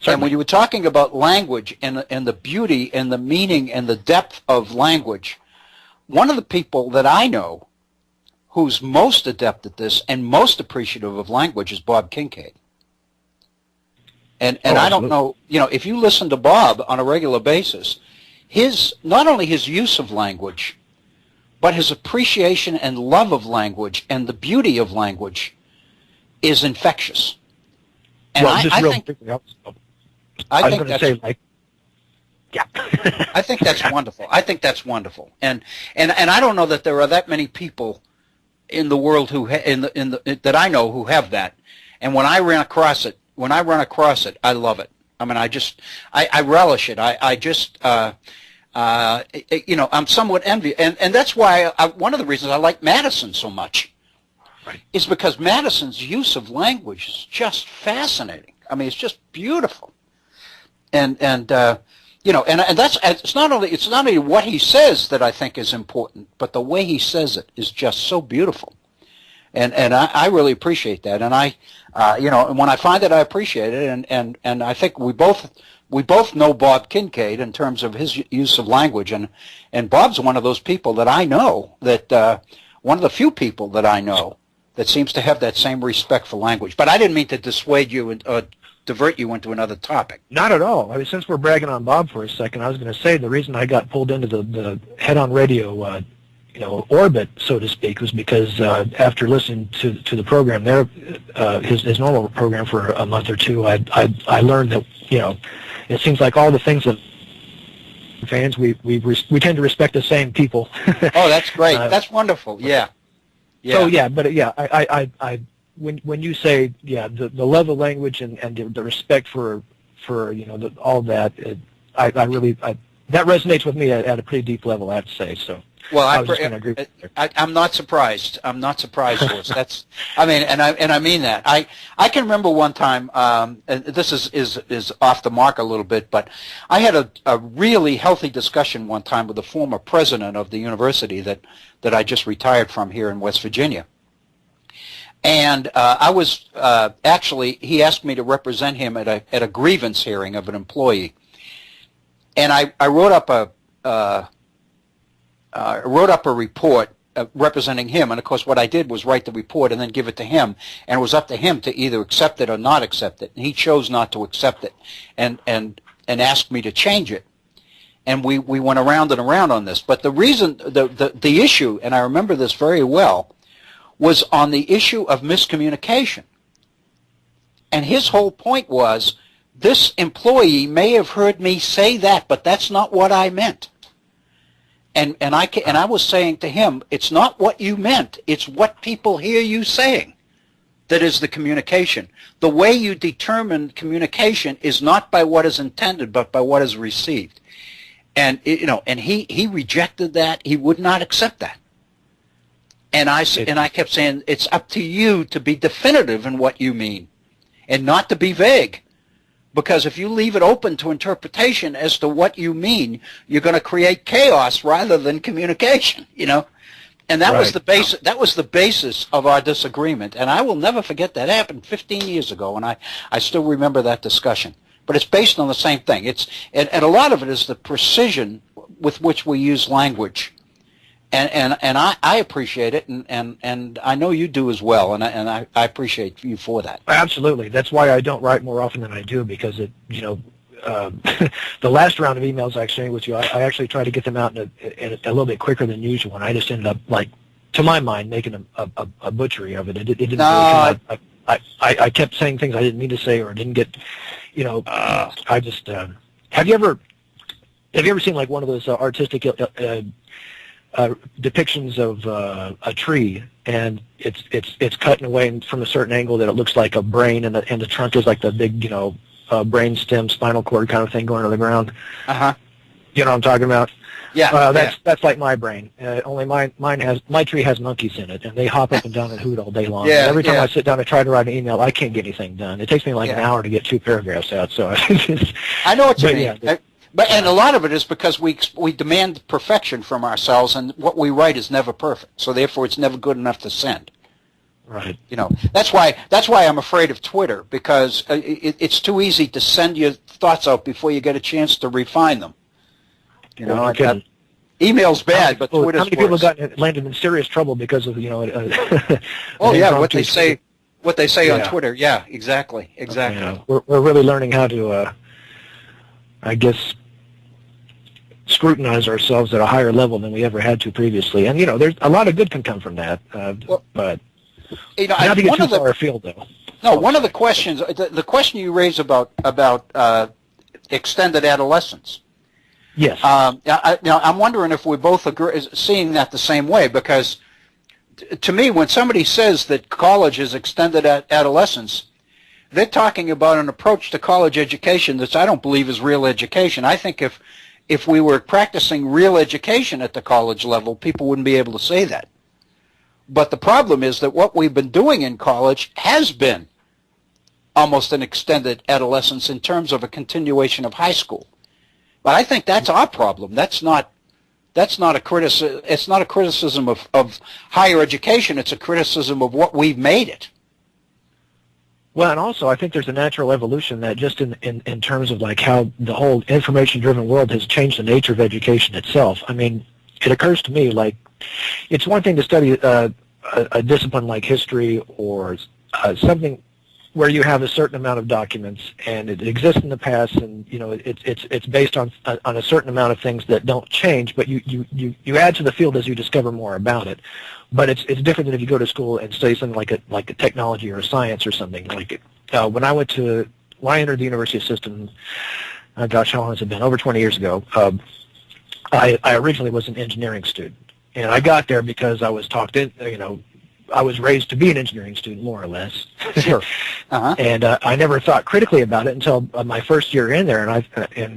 Certainly. And when you were talking about language and the beauty and the meaning and the depth of language, one of the people that I know who's most adept at this and most appreciative of language is Bob Kincaid. And I don't know, if you listen to Bob on a regular basis, not only his use of language, but his appreciation and love of language and the beauty of language is infectious. And well, I think that's wonderful. I think that's wonderful. And I don't know that there are that many people in the world that I know who have that. And when I run across it, I love it. I mean, I relish it. I'm somewhat envious, and that's why one of the reasons I like Madison so much, is because Madison's use of language is just fascinating. I mean, it's just beautiful, and that's it's not only what he says that I think is important, but the way he says it is just so beautiful. And I really appreciate that, and and when I find it, I appreciate it, and I think we both know Bob Kincaid in terms of his use of language, and Bob's one of those people that I know that one of the few people that I know that seems to have that same respect for language. But I didn't mean to dissuade you or divert you into another topic. Not at all. I mean, since we're bragging on Bob for a second, I was going to say the reason I got pulled into the head-on radio orbit, so to speak, was because after listening to the program there, his normal program for a month or two, I learned that it seems like all the things that fans we tend to respect the same people. Oh, that's great. That's wonderful. Yeah. So I when you say the love of language and the respect for all that, that resonates with me at a pretty deep level, I have to say. So. Well, I'm not surprised. I'm not surprised, Horst. That's, I mean, and I mean that. I can remember one time, and this is off the mark a little bit, but I had a really healthy discussion one time with the former president of the university that I just retired from here in West Virginia. And I was actually, he asked me to represent him at a grievance hearing of an employee, and I wrote up a report representing him, and of course what I did was write the report and then give it to him, and it was up to him to either accept it or not accept it, and he chose not to accept it and asked me to change it, and we went around and around on this. But the reason, the issue, and I remember this very well, was on the issue of miscommunication, and his whole point was, this employee may have heard me say that, but that's not what I meant. And I was saying to him, it's not what you meant, it's what people hear you saying that is the communication. The way you determine communication is not by what is intended, but by what is received. And and he rejected that. He would not accept that. And I kept saying, it's up to you to be definitive in what you mean, and not to be vague. Because if you leave it open to interpretation as to what you mean, you're going to create chaos rather than communication, And that was the basis. That was the basis of our disagreement, and I will never forget that. It happened 15 years ago, and I still remember that discussion. But it's based on the same thing. And a lot of it is the precision with which we use language, and I appreciate it, and I know you do as well, and I appreciate you for that. Absolutely. That's why I don't write more often than I do, because the last round of emails I exchanged with you, I actually tried to get them out in a little bit quicker than usual, and I just ended up, like, to my mind, making a butchery of it. It didn't really come out. I kept saying things I didn't mean to say or didn't get, I just, have you ever seen like one of those artistic depictions of a tree, and it's cut in a way from a certain angle that it looks like a brain, and the trunk is like the big, brain stem, spinal cord kind of thing going to the ground? Uh-huh. You know what I'm talking about? Yeah. That's like my brain. Only my tree has monkeys in it, and they hop up and down and hoot all day long. Yeah, and every time I sit down and try to write an email, I can't get anything done. It takes me like an hour to get 2 paragraphs out. So I know what you mean. Yeah, and a lot of it is because we demand perfection from ourselves, and what we write is never perfect. So therefore, it's never good enough to send. Right. That's why I'm afraid of Twitter, because it's too easy to send your thoughts out before you get a chance to refine them. Email's bad, but Twitter's worse. How many people have landed in serious trouble because of what they say on Twitter. Yeah, exactly. We're really learning how to, I guess, scrutinize ourselves at a higher level than we ever had to previously. And there's a lot of good can come from that. But not to get too far afield, though. No, one of the questions, the question you raise about extended adolescence. Yes. I'm wondering if we both agree, seeing that the same way, because to me, when somebody says that college is extended adolescence, they're talking about an approach to college education that I don't believe is real education. I think if we were practicing real education at the college level, people wouldn't be able to say that. But the problem is that what we've been doing in college has been almost an extended adolescence in terms of a continuation of high school. But I think that's our problem. It's not a criticism of higher education. It's a criticism of what we've made it. Well, and also I think there's a natural evolution that just in terms of like how the whole information-driven world has changed the nature of education itself. I mean, it occurs to me like it's one thing to study a discipline like history or something where you have a certain amount of documents and it exists in the past, and it's based on a certain amount of things that don't change, but you add to the field as you discover more about it. But it's different than if you go to school and study something like a technology or a science or something. Like when I entered the university system, gosh, how long has it been? Over 20 years ago. I originally was an engineering student, and I got there because I was talked in. I was raised to be an engineering student, more or less. Sure. Uh-huh. And I never thought critically about it until my first year in there, and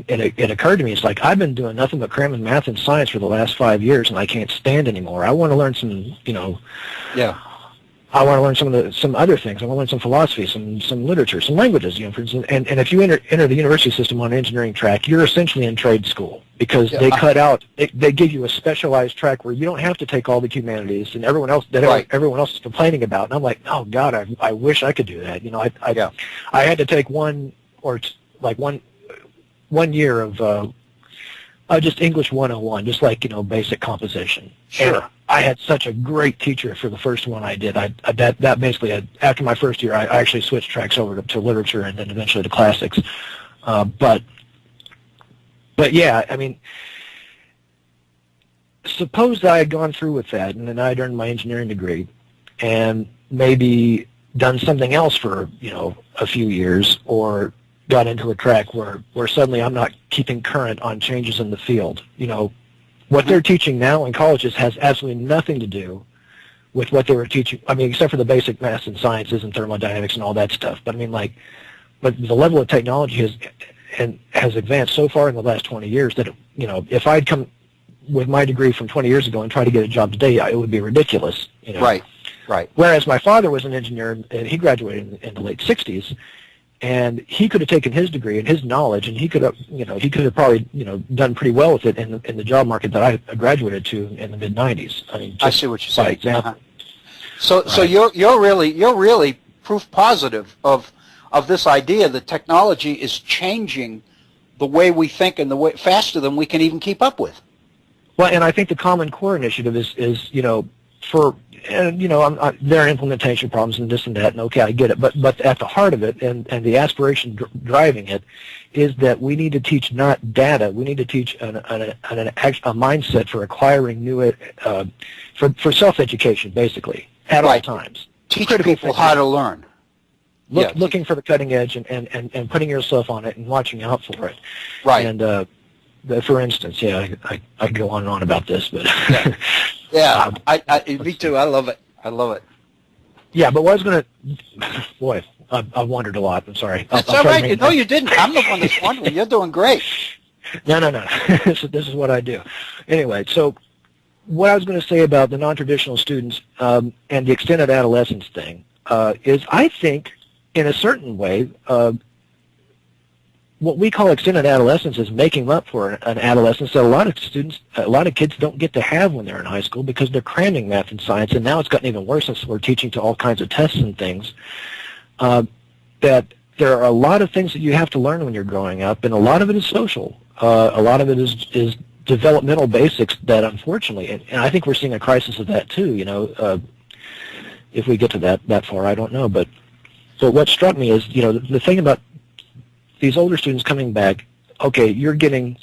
it occurred to me, it's like I've been doing nothing but cramming math and science for the last 5 years, and I can't stand anymore. I want to learn some, Yeah. I want to learn some other things. I want to learn some philosophy, some literature, some languages. For instance, and if you enter the university system on an engineering track, you're essentially in trade school because they cut out. They give you a specialized track where you don't have to take all the humanities and everyone else is complaining about. And I'm like, oh God, I wish I could do that. I had to take one year of just English 101, just like basic composition. Sure. And I had such a great teacher for the first one I did. That basically, after my first year, I actually switched tracks over to literature and then eventually to classics. But yeah, I mean, suppose I had gone through with that and then I'd earned my engineering degree and maybe done something else for a few years, or got into a track where suddenly I'm not keeping current on changes in the field. What they're teaching now in colleges has absolutely nothing to do with what they were teaching. I mean, except for the basic maths and sciences and thermodynamics and all that stuff. But I mean, but the level of technology has advanced so far in the last 20 years that if I'd come with my degree from 20 years ago and try to get a job today, it would be ridiculous. Right. Whereas my father was an engineer and he graduated in the late 60s. And he could have taken his degree and his knowledge, and he could have probably done pretty well with it in the job market that I graduated to in the mid '90s. I mean, I see what you're saying. Example. So you're really proof positive of this idea that technology is changing the way we think and the way faster than we can even keep up with. Well, and I think the Common Core initiative is for and you know, there are implementation problems and this and that, and okay, I get it. But at the heart of it, and the aspiration driving it, is that we need to teach not data. We need to teach a mindset for acquiring new, for self-education, basically, at all times. Teach people how to learn. Looking for the cutting edge and putting yourself on it and watching out for it. Right. And for instance, I could go on and on about this, but me too. I love it. I love it. Yeah, but what I was going to, boy, I wandered a lot. I'm sorry. That's all right. No, you didn't. I'm the one that's wondering. You're doing great. No. So this is what I do. Anyway, so what I was going to say about the non-traditional students and the extended adolescence thing is, I think, in a certain way, what we call extended adolescence is making up for an adolescence that a lot of kids don't get to have when they're in high school because they're cramming math and science, and now it's gotten even worse since we're teaching to all kinds of tests and things. That there are a lot of things that you have to learn when you're growing up, and a lot of it is social. A lot of it is developmental basics that, unfortunately, and I think we're seeing a crisis of that too. You know, if we get to that far, I don't know. But what struck me is, you know, the thing about these older students coming back, okay, you're kind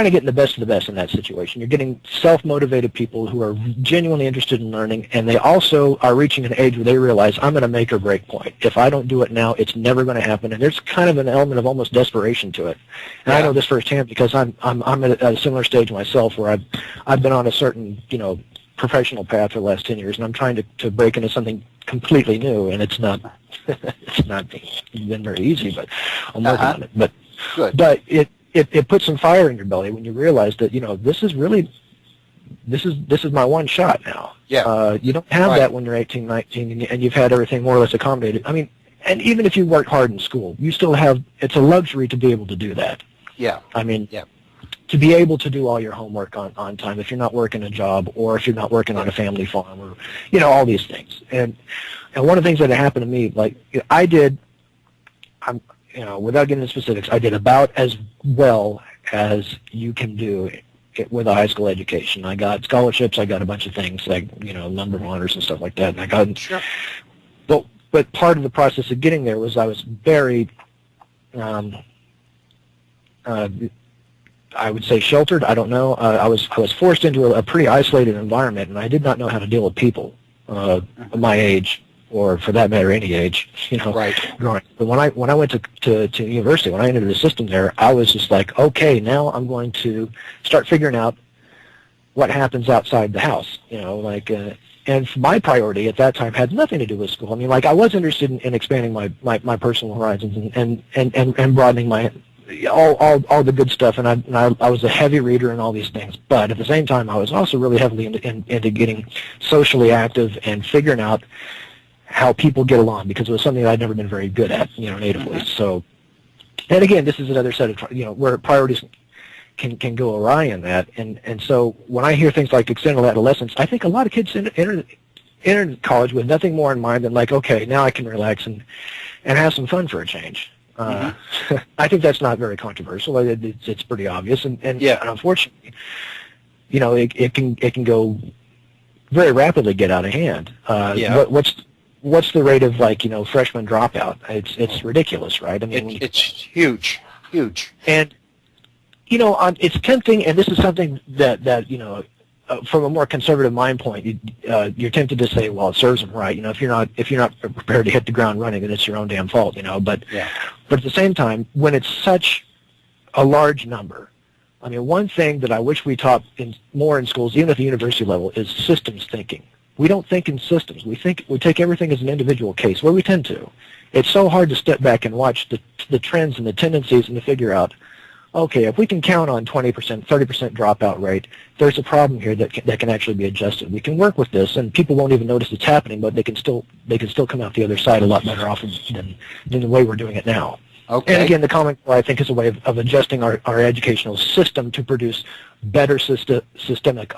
of getting the best of the best in that situation. You're getting self-motivated people who are genuinely interested in learning, and they also are reaching an age where they realize, I'm going to make or break point. If I don't do it now, it's never going to happen. And there's kind of an element of almost desperation to it. And I know this firsthand because I'm at a similar stage myself where I've been on a certain, you know, professional path for the last 10 years, and I'm trying to break into something completely new, and it's not been very easy, but I'm working on it. But it puts some fire in your belly when you realize that, you know, this is my one shot now. You don't have that when you're 18, 19, and you've had everything more or less accommodated. I mean, and even if you work hard in school, you still have, it's a luxury to be able to do that. I mean, to be able to do all your homework on time if you're not working a job or if you're not working on a family farm, or, you know, all these things. And one of the things that happened to me, like, I did, you know, without getting into specifics, I did about as well as you can do with a high school education. I got scholarships, I got a bunch of things, like, you know, number of honors and stuff like that. And I got, but part of the process of getting there was I was very, I would say sheltered. I don't know. I was forced into a pretty isolated environment, and I did not know how to deal with people my age, or for that matter, any age. You know, growing. But when I went to university, when I entered the system there, I was just like, okay, now I'm going to start figuring out what happens outside the house. You know, like, and my priority at that time had nothing to do with school. I mean, like, I was interested in expanding my personal horizons and broadening my all the good stuff, and I was a heavy reader and all these things. But at the same time, I was also really heavily into getting socially active and figuring out how people get along, because it was something that I'd never been very good at, you know, natively. So, and again, this is another set of, you know, where priorities can go awry in that. And so when I hear things like extended adolescence, I think a lot of kids enter college with nothing more in mind than, like, okay, now I can relax and have some fun for a change. I think that's not very controversial. It's pretty obvious, and unfortunately, you know, it can go very rapidly get out of hand. What's the rate of, like, you know, freshman dropout? It's ridiculous, right? I mean, it's huge. And, you know, it's tempting, and this is something that you know, from a more conservative mind point, you're tempted to say, well, it serves them right. You know, if you're not prepared to hit the ground running, then it's your own damn fault. You know, but at the same time, when it's such a large number, I mean, one thing that I wish we taught more in schools, even at the university level, is systems thinking. We don't think in systems. We take everything as an individual case. Where we tend to, it's so hard to step back and watch the trends and the tendencies and to figure out, okay, if we can count on 20%, 30% dropout rate, there's a problem here that can actually be adjusted. We can work with this, and people won't even notice it's happening, but they can still come out the other side a lot better off than the way we're doing it now. Okay. And again, the Common Core, I think, is a way of adjusting our educational system to produce better systemic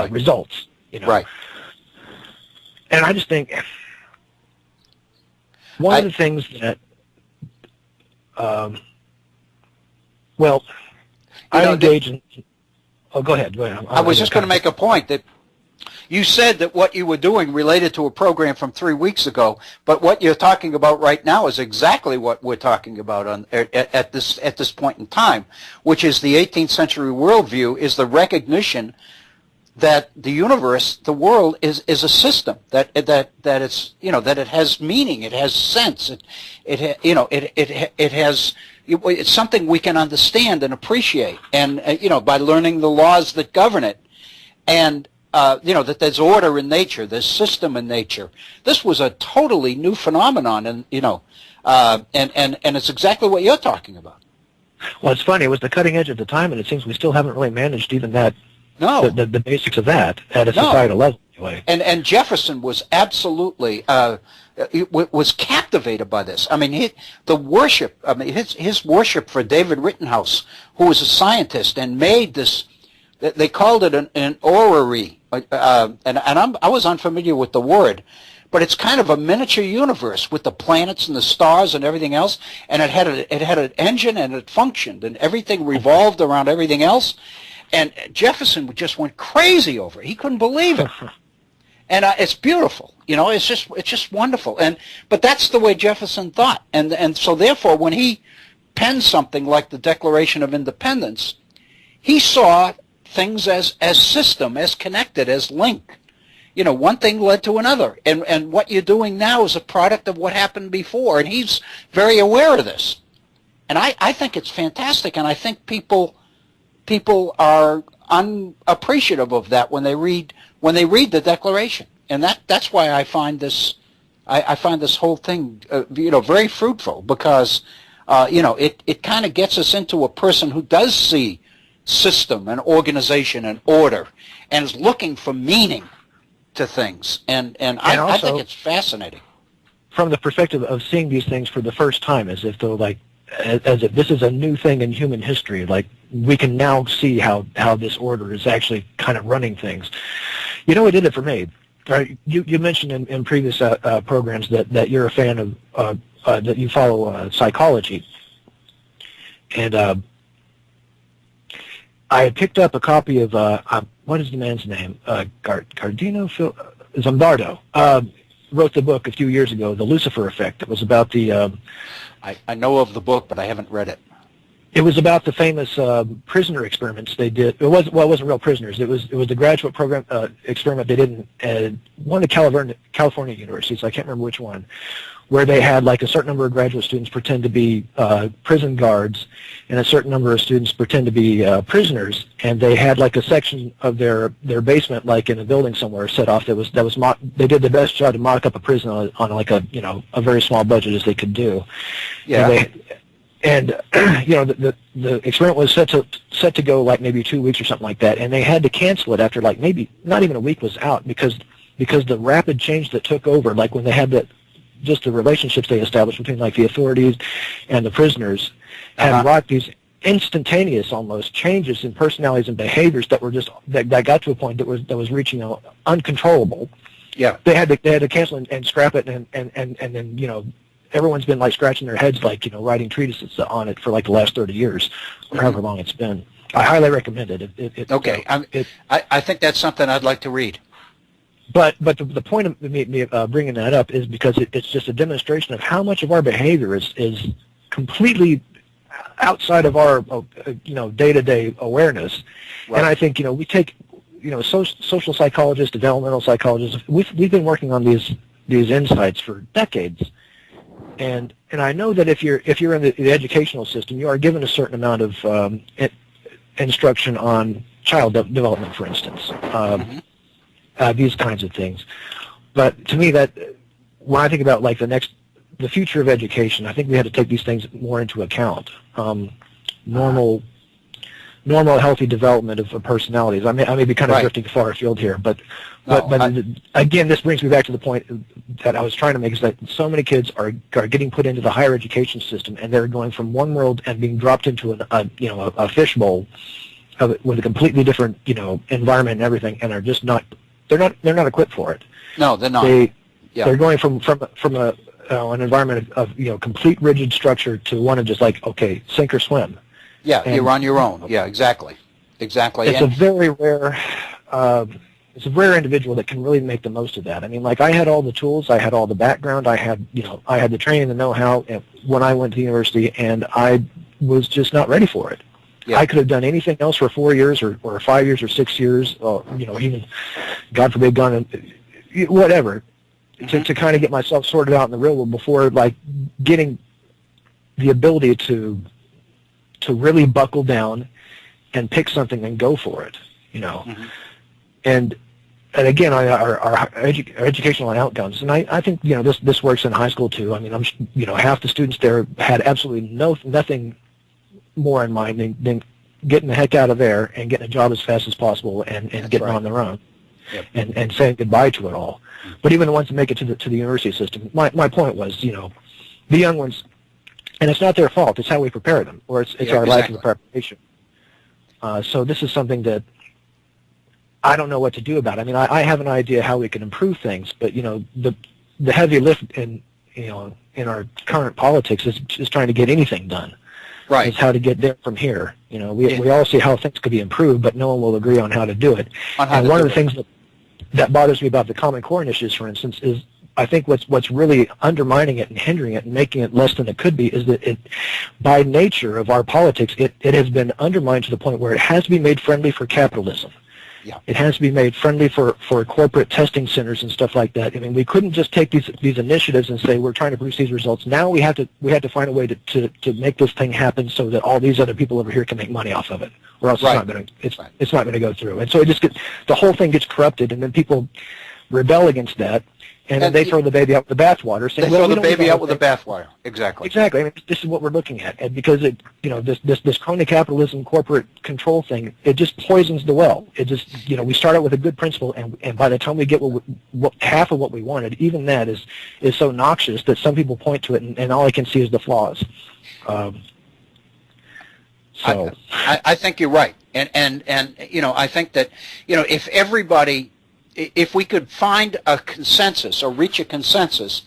results. You know? Right. And I just think one of the things that, I engage in. Oh, go ahead. I was just going to make a point that, You said that what you were doing related to a program from 3 weeks ago, but what you're talking about right now is exactly what we're talking about at this point in time, which is the 18th century worldview is the recognition that the universe, the world, is a system, that it's, that it has meaning, it has sense, it's something we can understand and appreciate, and by learning the laws that govern it, and that there's order in nature, there's system in nature. This was a totally new phenomenon, and and it's exactly what you're talking about. Well, it's funny. It was the cutting edge at the time, and it seems we still haven't really managed even that. No, the basics of that at a societal level, anyway. And Jefferson was absolutely was captivated by this. I mean, his worship for David Rittenhouse, who was a scientist and made this. They called it an orrery, I was unfamiliar with the word, but it's kind of a miniature universe with the planets and the stars and everything else, and it had an engine, and it functioned, and everything revolved around everything else. And Jefferson just went crazy over it. He couldn't believe it. And it's beautiful. It's just wonderful. But that's the way Jefferson thought. And so therefore, when he penned something like the Declaration of Independence, he saw things as system, as connected, as linked. One thing led to another. And what you're doing now is a product of what happened before. And he's very aware of this. And I think it's fantastic. And I think people are unappreciative of that when they read the Declaration, and that's why I find this whole thing very fruitful, because it kind of gets us into a person who does see system and organization and order and is looking for meaning to things, and I think it's fascinating from the perspective of seeing these things for the first time, as if this is a new thing in human history. Like, we can now see how this order is actually kind of running things. What did it for me? You mentioned in previous programs that you're a fan of, that you follow psychology. And I had picked up a copy of, what is the man's name? Zimbardo. Wrote the book a few years ago, The Lucifer Effect. It was about the... I know of the book, but I haven't read it. It was about the famous prisoner experiments they did. It wasn't real prisoners. It was the graduate program experiment they did in one of the California universities. I can't remember which one, where they had like a certain number of graduate students pretend to be prison guards, and a certain number of students pretend to be prisoners. And they had like a section of their basement, like in a building somewhere, set off. They did the best job to mock up a prison on like a very small budget as they could do. Yeah. And the experiment was set to go like maybe 2 weeks or something like that, and they had to cancel it after like maybe not even a week was out, because the rapid change that took over, like when they had the relationships they established between like the authorities and the prisoners, had wrought these instantaneous almost changes in personalities and behaviors that were that got to a point that was reaching uncontrollable. Yeah, they had to cancel and scrap it, and then everyone's been like scratching their heads, like, writing treatises on it for like the last 30 years, or however long it's been. I highly recommend it. Okay, I think that's something I'd like to read. But the point of me bringing that up is because it's just a demonstration of how much of our behavior is completely outside of our day-to-day awareness. Right. And I think we take social psychologists, developmental psychologists. We've been working on these insights for decades. And I know that if you're in the educational system, you are given a certain amount of instruction on child development, for instance, these kinds of things. But to me, that when I think about like the future of education, I think we had to take these things more into account. Normal, healthy development of personalities. I may be kind of drifting far afield here, but again, this brings me back to the point that I was trying to make, is that so many kids are getting put into the higher education system, and they're going from one world and being dropped into a fishbowl with a completely different environment and everything, and are just not they're not equipped for it. No, they're not. They're going from an environment of complete rigid structure to one of just like, okay, sink or swim. Yeah, and you're on your own. Yeah, exactly. It's a very rare it's a rare individual that can really make the most of that. I mean, like I had all the tools, I had all the background, I had the training, the know-how when I went to university, and I was just not ready for it. Yeah. I could have done anything else for 4 years or 5 years or 6 years, or, even, God forbid, gone and whatever, to kind of get myself sorted out in the real world before, like, getting the ability to really buckle down and pick something and go for it, And again, our educational outcomes, and I think this works in high school too. I mean, half the students there had absolutely nothing more in mind than getting the heck out of there and getting a job as fast as possible and getting on their own, and saying goodbye to it all. But even the ones that make it to the university system, my point was, the young ones, and it's not their fault. It's how we prepare them, or it's our lack of preparation. So this is something that I don't know what to do about. I mean, I have an idea how we can improve things, but the heavy lift in our current politics is trying to get anything done. Right. It's how to get there from here. We all see how things could be improved, but no one will agree on how to do it. And one of the things that bothers me about the Common Core initiatives, for instance, is I think what's really undermining it and hindering it and making it less than it could be is that it, by nature of our politics, it has been undermined to the point where it has to be made friendly for capitalism. Yeah. It has to be made friendly for corporate testing centers and stuff like that. I mean, we couldn't just take these initiatives and say we're trying to produce these results. Now we have to find a way to make this thing happen so that all these other people over here can make money off of it, or else it's not going to go through. And so the whole thing gets corrupted, and then people rebel against that. And then they throw the baby out with the bathwater. They throw the baby out with the bathwater. Exactly. Exactly. I mean, this is what we're looking at, and because this crony capitalism, corporate control thing, it just poisons the well. It just we start out with a good principle, and by the time we get half of what we wanted, even that is so noxious that some people point to it, and all I can see is the flaws. So I think you're right, and I think that if we could find a consensus or reach a consensus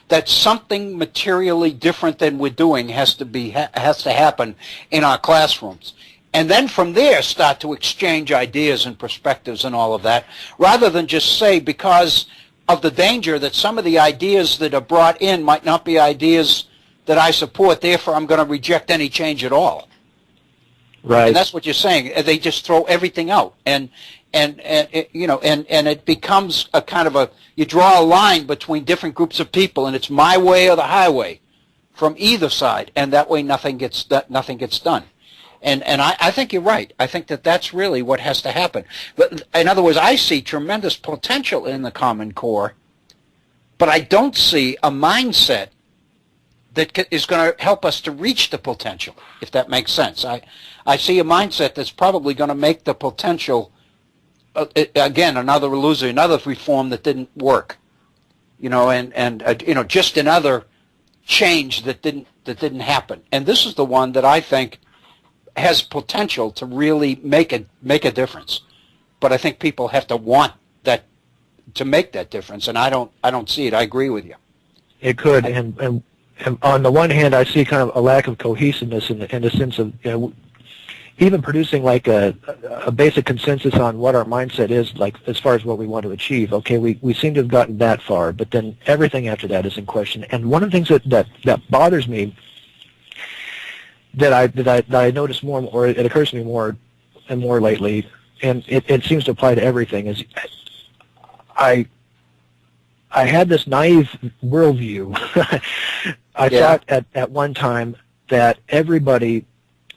that something materially different than we're doing has to happen in our classrooms, and then from there start to exchange ideas and perspectives and all of that, rather than just say because of the danger that some of the ideas that are brought in might not be ideas that I support, therefore I'm going to reject any change at all. Right. And that's what you're saying. They just throw everything out, and it becomes a kind of you draw a line between different groups of people, and it's my way or the highway from either side, and that way nothing gets done. And I think you're right. I think that's really what has to happen. But in other words, I see tremendous potential in the Common Core, but I don't see a mindset that is going to help us to reach the potential, if that makes sense. I see a mindset that's probably going to make the potential, again, another illusion, another reform that didn't work, just another change that didn't happen. And this is the one that I think has potential to really make a difference. But I think people have to want that to make that difference, and I don't see it. I agree with you. It could, and on the one hand, I see kind of a lack of cohesiveness in the sense of even producing like a basic consensus on what our mindset is, like as far as what we want to achieve. Okay, we seem to have gotten that far, but then everything after that is in question. And one of the things that bothers me, that I notice more, or it occurs to me more and more lately, and it seems to apply to everything, is I had this naive worldview. I thought at one time that everybody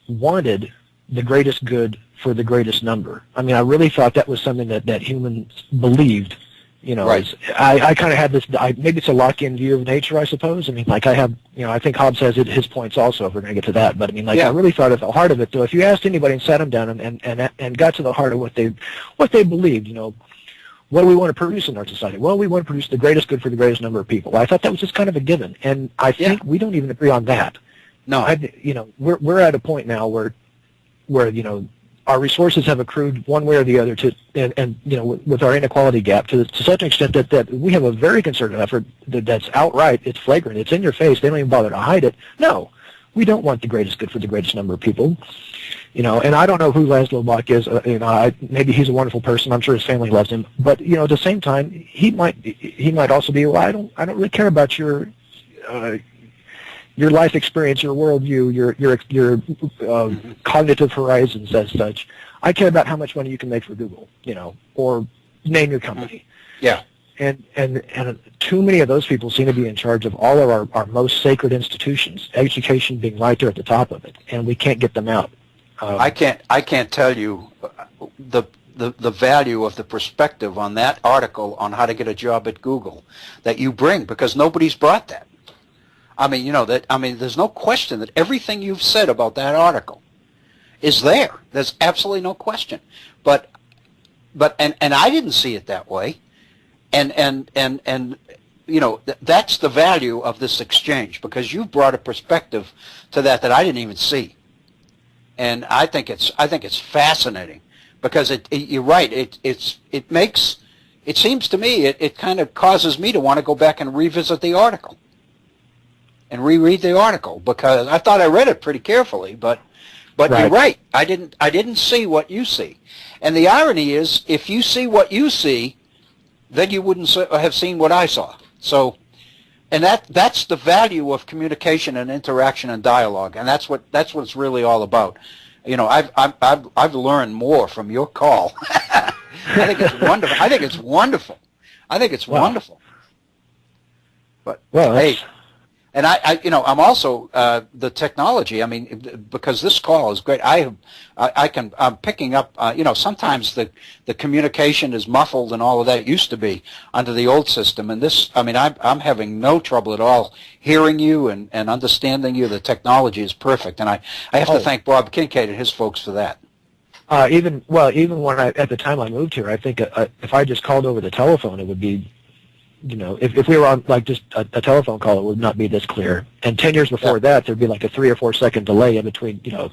wanted the greatest good for the greatest number. I mean, I really thought that was something that humans believed. Right. I kind of had this, maybe it's a lock-in view of nature, I suppose. I mean, like I think Hobbes has his points also, if we're going to get to that. But I mean, I really thought at the heart of it, though, if you asked anybody and sat them down and got to the heart of what they believed, what do we want to produce in our society? Well, we want to produce the greatest good for the greatest number of people. I thought that was just kind of a given, and I think we don't even agree on that. No, we're at a point now where our resources have accrued one way or the other and with our inequality gap to such an extent that we have a very concerted effort that's outright, it's flagrant, it's in your face, they don't even bother to hide it. No, we don't want the greatest good for the greatest number of people. You know, and I don't know who Laszlo Bock is. You know, maybe he's a wonderful person. I'm sure his family loves him. But you know, at the same time, he might also be. Well, I don't really care about your life experience, your worldview, your cognitive horizons as such. I care about how much money you can make for Google. You know, or name your company. Yeah. And too many of those people seem to be in charge of all of our most sacred institutions, education being right there at the top of it, and we can't get them out. I can't tell you the value of the perspective on that article on how to get a job at Google that you bring, because nobody's brought that. I mean, you know, there's no question that everything you've said about that article is there. There's absolutely no question. But I didn't see it that way. And you know, that's the value of this exchange, because you brought a perspective to that I didn't even see. And I think it's fascinating, because you're right. It seems to me it kind of causes me to want to go back and revisit the article and reread the article, because I thought I read it pretty carefully, but right. You're right. I didn't see what you see. And the irony is, if you see what you see, then you wouldn't have seen what I saw. So, and that's the value of communication and interaction and dialogue, and that's what it's really all about. You know, I've learned more from your call. I think it's wonderful. I think it's wonderful. But hey. And I'm also the technology. I mean, because this call is great. I'm picking up. Sometimes the communication is muffled and all of that. It used to be under the old system, and this. I mean, I'm having no trouble at all hearing you and understanding you. The technology is perfect, and I have to thank Bob Kincaid and his folks for that. Even when at the time I moved here, I think if I just called over the telephone, it would be. You know, if we were on like just a telephone call, it would not be this clear. And 10 years before that, there'd be like a 3 or 4 second delay in between. You know.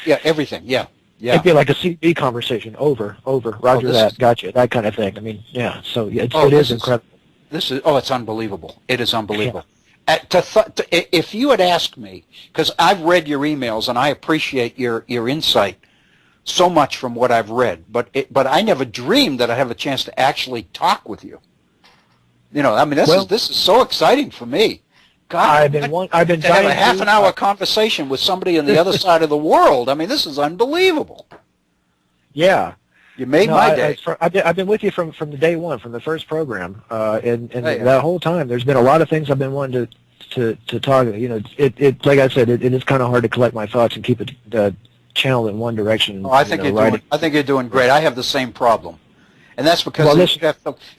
Yeah, everything. Yeah. It'd be like a CB conversation. Over. Roger that. Gotcha. That kind of thing. I mean, yeah. So it is incredible. It's unbelievable. It is unbelievable. Yeah. If you had asked me, because I've read your emails and I appreciate your insight so much from what I've read, but I never dreamed that I'd have a chance to actually talk with you. You know, I mean, this is so exciting for me. God, I've been to have a half an hour conversation with somebody on the other side of the world. I mean, this is unbelievable. Yeah, you made my day. I've been with you from the day one, from the first program, and that whole time. There's been a lot of things I've been wanting to talk. You know, it like I said, it is kind of hard to collect my thoughts and keep it channeled in one direction. I think you're doing great. I have the same problem. And that's because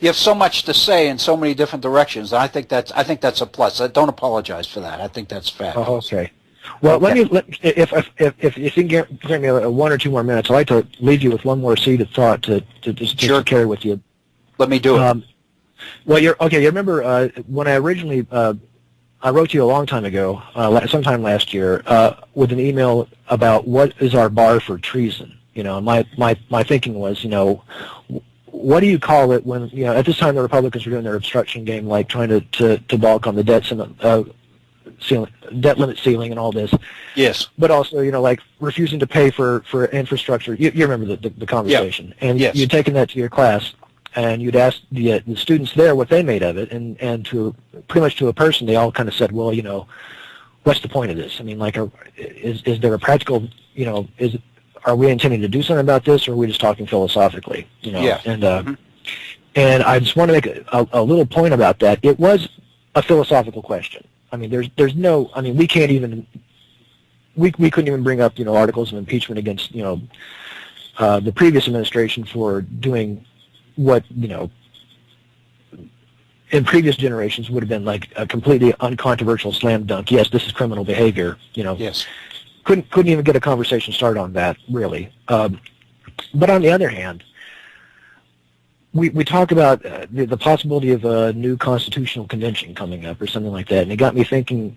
you have so much to say in so many different directions. And I think that's a plus. Don't apologize for that. I think that's fabulous. Oh, okay. Well, if you can grant me 1 or 2 more minutes, I'd like to leave you with one more seed of thought to carry with you. Let me do it. Well, you remember when I originally I wrote to you a long time ago, sometime last year, with an email about what is our bar for treason. You know, my thinking was, you know, what do you call it when, you know, at this time the Republicans were doing their obstruction game, like trying to balk on the debt limit ceiling and all this. Yes. But also, you know, like refusing to pay for infrastructure. You remember the conversation. Yeah. And you'd taken that to your class, and you'd asked the students there what they made of it, and to pretty much to a person, they all kind of said, well, you know, what's the point of this? I mean, like, is there a practical, you know, are we intending to do something about this, or are we just talking philosophically? You know, yeah. And I just want to make a little point about that. It was a philosophical question. I mean, there's no. I mean, we can't even. We couldn't even bring up, you know, articles of impeachment against, you know, the previous administration for doing what, you know, in previous generations would have been like a completely uncontroversial slam dunk. Yes, this is criminal behavior. You know. Yes. Couldn't even get a conversation started on that, really. But on the other hand, we talk about the possibility of a new constitutional convention coming up or something like that, and it got me thinking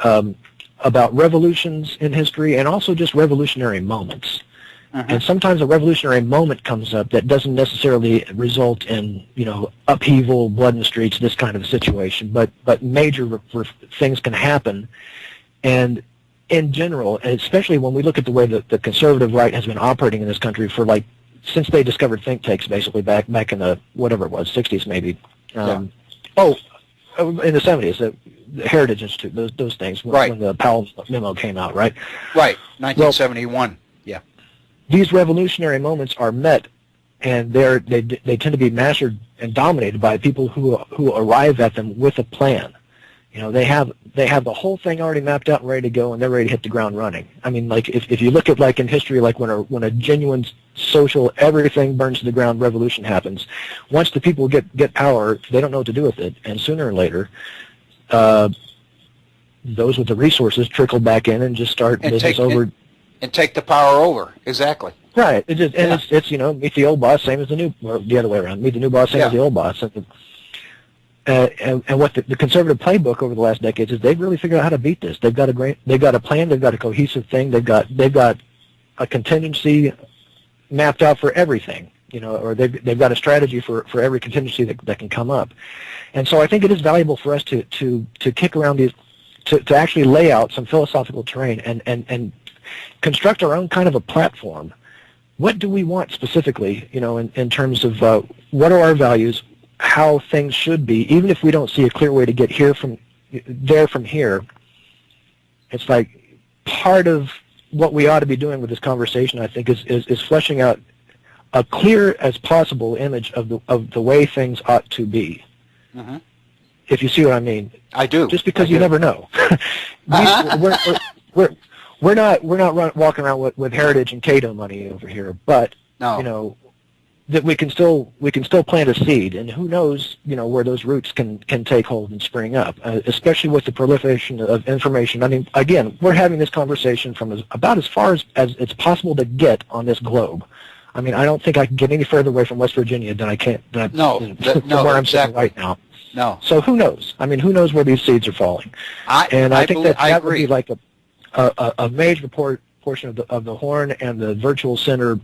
about revolutions in history and also just revolutionary moments. And sometimes a revolutionary moment comes up that doesn't necessarily result in, you know, upheaval, blood in the streets, this kind of a situation, but major things can happen, and in general, and especially when we look at the way that the conservative right has been operating in this country for like since they discovered think tanks, basically back in the whatever it was, 60s maybe. In the 70s, the Heritage Institute, those things, when the Powell memo came out, right? Right, 1971. Yeah. These revolutionary moments are met, and they tend to be mastered and dominated by people who arrive at them with a plan. You know, they have the whole thing already mapped out and ready to go, and they're ready to hit the ground running. I mean, like if you look at like in history, like when a genuine social everything burns to the ground revolution happens, once the people get power, they don't know what to do with it, and sooner or later, those with the resources trickle back in and just start business over. And take the power over. Exactly. Right. It's you know, meet the old boss, same as the new, or the other way around. Meet the new boss, same as the old boss. And what the conservative playbook over the last decades is, they've really figured out how to beat this. They've got a plan. They've got a cohesive thing. They've got a contingency mapped out for everything. You know, or they've got a strategy for every contingency that can come up. And so I think it is valuable for us to kick around these, to actually lay out some philosophical terrain and construct our own kind of a platform. What do we want specifically, you know, in terms of what are our values, how things should be, even if we don't see a clear way to get from here. It's like part of what we ought to be doing with this conversation, I think, is fleshing out a clear as possible image of the way things ought to be. Mm-hmm. If you see what I mean. I do. Just because you never know. We're not walking around with Heritage and Cato money over here, but you know, that we can still plant a seed, and who knows, you know, where those roots can take hold and spring up, especially with the proliferation of information. I mean, again, we're having this conversation from about as far as it's possible to get on this globe. I mean, I don't think I can get any further away from West Virginia than from where I'm sitting right now. No. So who knows? I mean, who knows where these seeds are falling? I think that would be like a major portion of the Horn and the Virtual Center.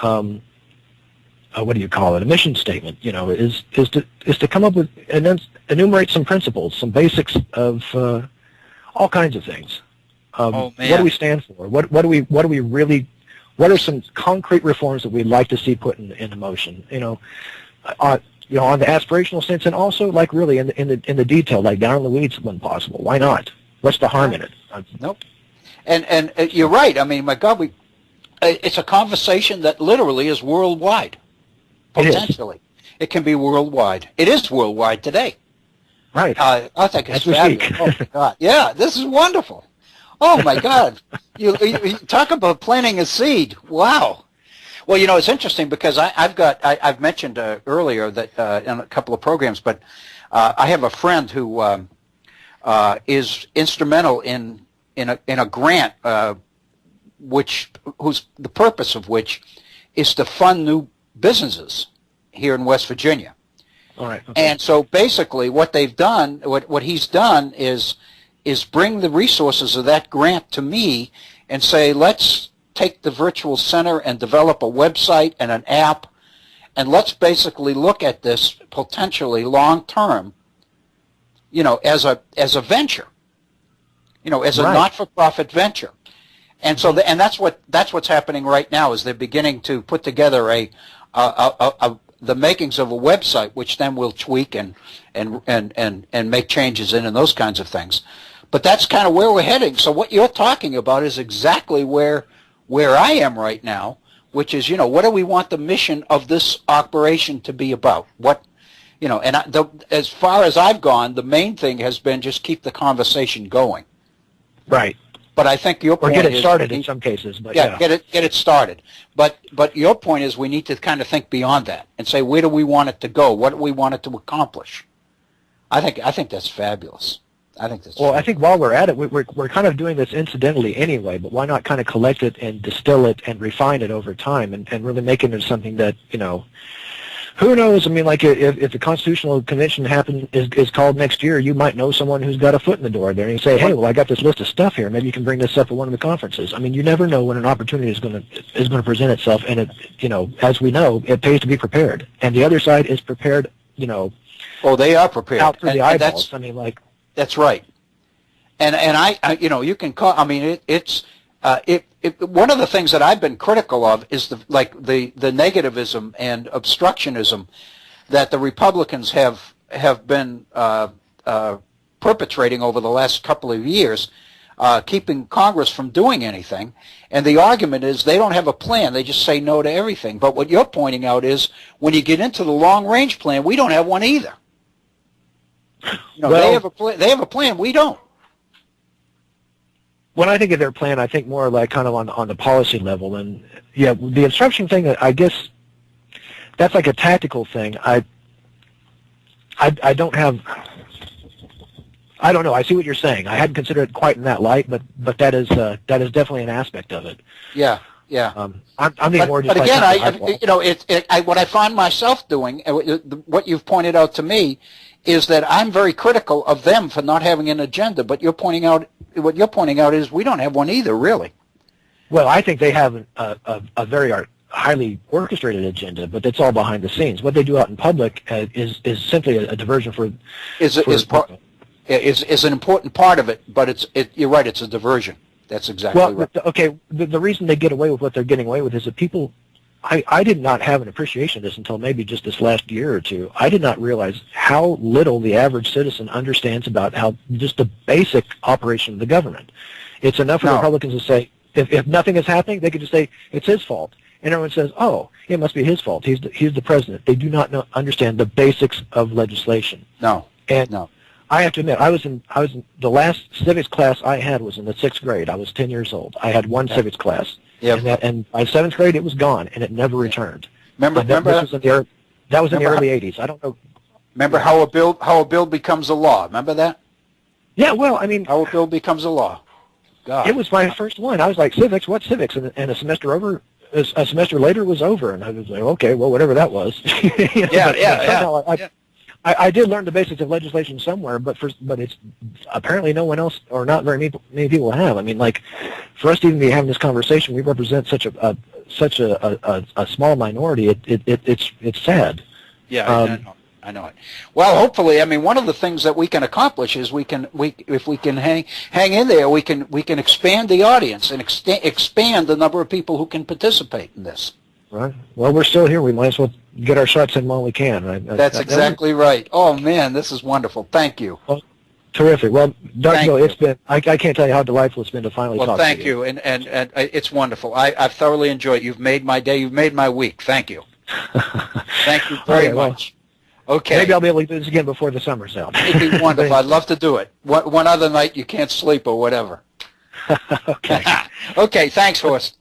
What do you call it? A mission statement. You know, is to come up with and then enumerate some principles, some basics of all kinds of things. What do we stand for? What are some concrete reforms that we'd like to see put into motion? You know, on the aspirational sense, and also like really in the detail, like down in the weeds when possible. Why not? What's the harm in it? Nope. And you're right. I mean, my God, it's a conversation that literally is worldwide. Potentially, it can be worldwide. It is worldwide today. Right. I think it's fabulous. Oh my God! Yeah, this is wonderful. Oh my God! You talk about planting a seed. Wow. Well, you know, it's interesting because I've mentioned earlier that in a couple of programs, but I have a friend who is instrumental in a grant, whose the purpose of which is to fund new businesses here in West Virginia. All right. Okay. And so basically what they've done, what he's done is bring the resources of that grant to me and say, let's take the Virtual Center and develop a website and an app, and let's basically look at this potentially long term, you know, as a venture, you know, as a not-for-profit venture. And so and that's what's happening right now, is they're beginning to put together the makings of a website, which then we'll tweak and make changes in and those kinds of things. But that's kind of where we're heading. So what you're talking about is exactly where I am right now, which is, you know, what do we want the mission of this operation to be about? What, you know, and as far as I've gone, the main thing has been just keep the conversation going. Right. But I think your point is... Or get it started in some cases. But yeah. Get it started. But your point is we need to kind of think beyond that and say, where do we want it to go? What do we want it to accomplish? I think that's fabulous. I think while we're at it, we're kind of doing this incidentally anyway, but why not kind of collect it and distill it and refine it over time and really make it into something that, you know, who knows? I mean, like if the Constitutional Convention is called next year, you might know someone who's got a foot in the door there, and you say, hey, well, I got this list of stuff here. Maybe you can bring this up at one of the conferences. I mean, you never know when an opportunity is going to present itself, and it, you know, as we know, it pays to be prepared, and the other side is prepared, you know. Oh, they are prepared. Out through the eyeballs. I mean, like. That's right. you know, you can call. I mean, one of the things that I've been critical of is the negativism and obstructionism that the Republicans have been perpetrating over the last couple of years, keeping Congress from doing anything. And the argument is they don't have a plan. They just say no to everything. But what you're pointing out is when you get into the long-range plan, we don't have one either. You know, well, they have a plan. We don't. When I think of their plan, I think more like kind of on the policy level. And yeah, the obstruction thing, I guess that's like a tactical thing. I don't have. I don't know. I see what you're saying. I hadn't considered it quite in that light, but that is definitely an aspect of it. Yeah, yeah. I'm being more just. But again, you know, what I find myself doing, what you've pointed out to me, is that I'm very critical of them for not having an agenda. But what you're pointing out is we don't have one either, really. Well, I think they have a very highly orchestrated agenda, but it's all behind the scenes. What they do out in public is simply a diversion for. Is an important part of it, but you're right, it's a diversion. That's exactly right. Okay, the reason they get away with what they're getting away with is that people, I did not have an appreciation of this until maybe just this last year or two. I did not realize how little the average citizen understands about how just the basic operation of the government. It's enough for the Republicans to say, if nothing is happening, they could just say, it's his fault. And everyone says, oh, it must be his fault. He's the president. They do not understand the basics of legislation. No. I have to admit, I was in the last civics class I had was in the 6th grade. I was 10 years old. I had one civics class. Yep. And by 7th grade, it was gone, and it never returned. That was in the early 80s. I don't know. Remember how a bill becomes a law? Remember that? Yeah, well, I mean. How a bill becomes a law. God. It was my first one. I was like, civics? What civics? And a semester later it was over, and I was like, okay, well, whatever that was. I did learn the basics of legislation somewhere, but it's apparently no one else, or not very many people have. I mean, like, for us to even be having this conversation, we represent such a small minority. It's sad. Yeah, I know it. Well, hopefully, I mean, one of the things that we can accomplish is if we can hang in there, we can expand the audience and expand the number of people who can participate in this. Right. Well, we're still here. We might as well get our shots in while we can. Right? That's exactly right. Oh, man, this is wonderful. Thank you. Well, terrific. Well, Dr. Bill, it's been, I can't tell you how delightful it's been to finally talk to you. Well, thank you. And it's wonderful. I've thoroughly enjoyed it. You've made my day. You've made my week. Thank you. Thank you very much. Okay. Maybe I'll be able to do this again before the summer's out. It'd be wonderful. I'd love to do it. One other night you can't sleep or whatever. Okay. Okay, thanks, Horst.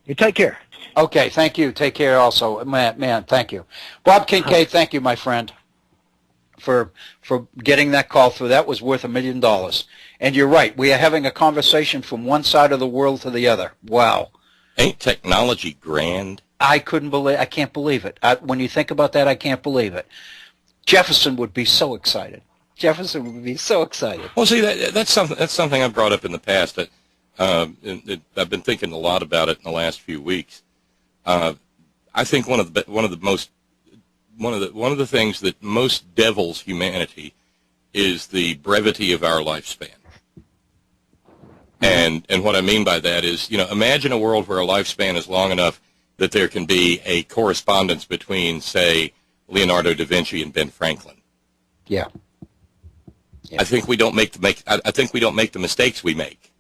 You take care. Okay, thank you. Take care also. Man, thank you. Bob Kincaid, thank you, my friend, for getting that call through. That was worth $1 million. And you're right. We are having a conversation from one side of the world to the other. Wow. Ain't technology grand? I can't believe it. When you think about that, I can't believe it. Jefferson would be so excited. Well, see, that's something I've brought up in the past. That I've been thinking a lot about it in the last few weeks. I think one of the things that most devils humanity is the brevity of our lifespan. And what I mean by that is, imagine a world where a lifespan is long enough that there can be a correspondence between, say, Leonardo da Vinci and Ben Franklin. Yeah. I think we don't make the mistakes we make.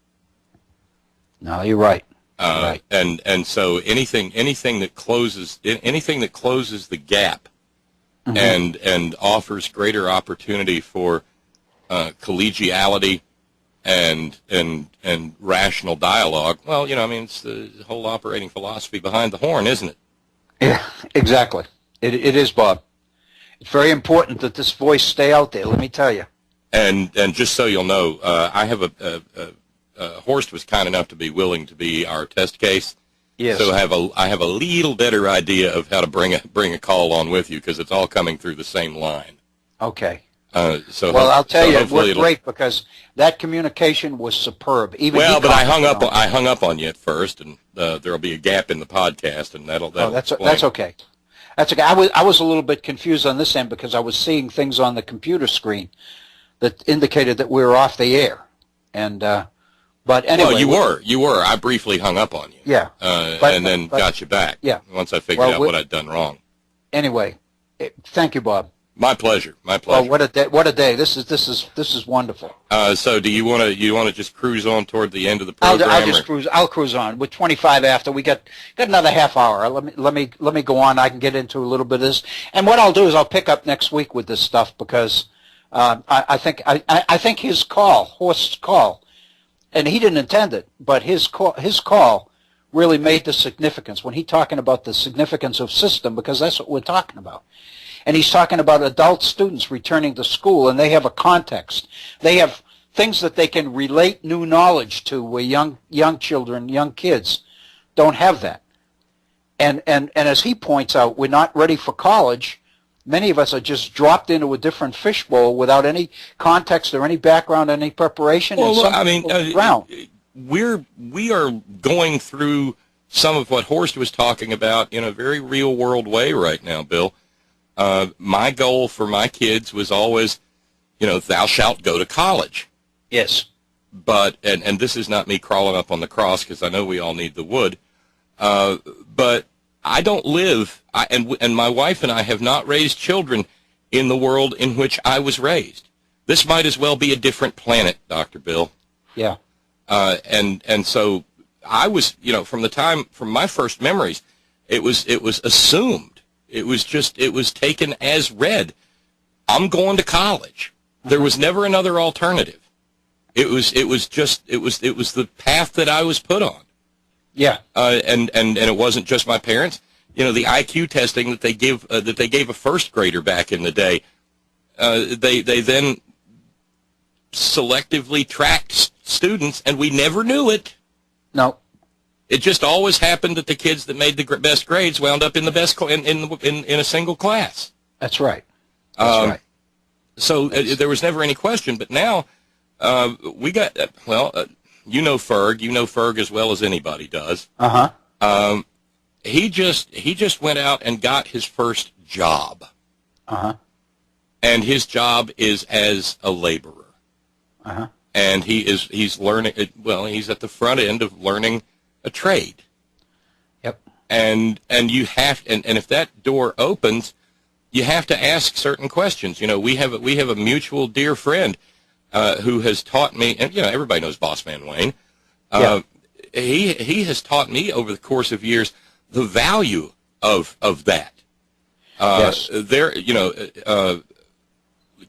No, you're right. Right. And so anything that closes the gap and offers greater opportunity for collegiality and rational dialogue. Well, it's the whole operating philosophy behind the horn, isn't it? Yeah, exactly. It is, Bob. It's very important that this voice stay out there. Let me tell you. And just so you'll know, I have Horst was kind enough to be willing to be our test case. Yes. So I have a little better idea of how to bring a call on with you because it's all coming through the same line. Okay. Well, I'll tell you, it worked great because that communication was superb. But I hung up on you at first, and there'll be a gap in the podcast, and that'll. That's okay. That's okay. I was a little bit confused on this end because I was seeing things on the computer screen that indicated that we were off the air. And but anyway, well, you were. I briefly hung up on you. Yeah, and then got you back. Yeah, once I figured out what I'd done wrong. Anyway, thank you, Bob. My pleasure. My pleasure. Well, what a day! What a day! This is wonderful. So, do you want to just cruise on toward the end of the program? I'll just cruise. I'll cruise on. With 25 after, we got another half hour. Let me go on. I can get into a little bit of this. And what I'll do is I'll pick up next week with this stuff because I think his call, Horst's call, and he didn't intend it, but his call really made the significance when he's talking about the significance of system, because that's what we're talking about. And he's talking about adult students returning to school, and they have a context. They have things that they can relate new knowledge to, where young children, young kids don't have that. And as he points out, we're not ready for college. Many of us are just dropped into a different fishbowl without any context or any background, any preparation. Well, I mean, we are going through some of what Horst was talking about in a very real-world way right now, Bill. My goal for my kids was always, thou shalt go to college. Yes. But, and this is not me crawling up on the cross, because I know we all need the wood, but I don't live, and my wife and I have not raised children in the world in which I was raised. This might as well be a different planet, Dr. Bill. Yeah. And so I was, from my first memories, it was assumed. It was taken as read. I'm going to college. There was never another alternative. It was the path that I was put on. Yeah. And it wasn't just my parents. The IQ testing that they gave a first grader back in the day, they then selectively tracked students, and we never knew it. No. It just always happened that the kids that made the best grades wound up in the best in a single class. That's right. That's right. So there was never any question. But now we got Ferg. You know Ferg as well as anybody does. He just went out and got his first job. And his job is as a laborer. And he's learning. He's at the front end of learning a trade. Yep. And you have, and if that door opens, you have to ask certain questions. We have a mutual dear friend who has taught me, and everybody knows Boss Man Wayne. He has taught me over the course of years the value of that. Yes.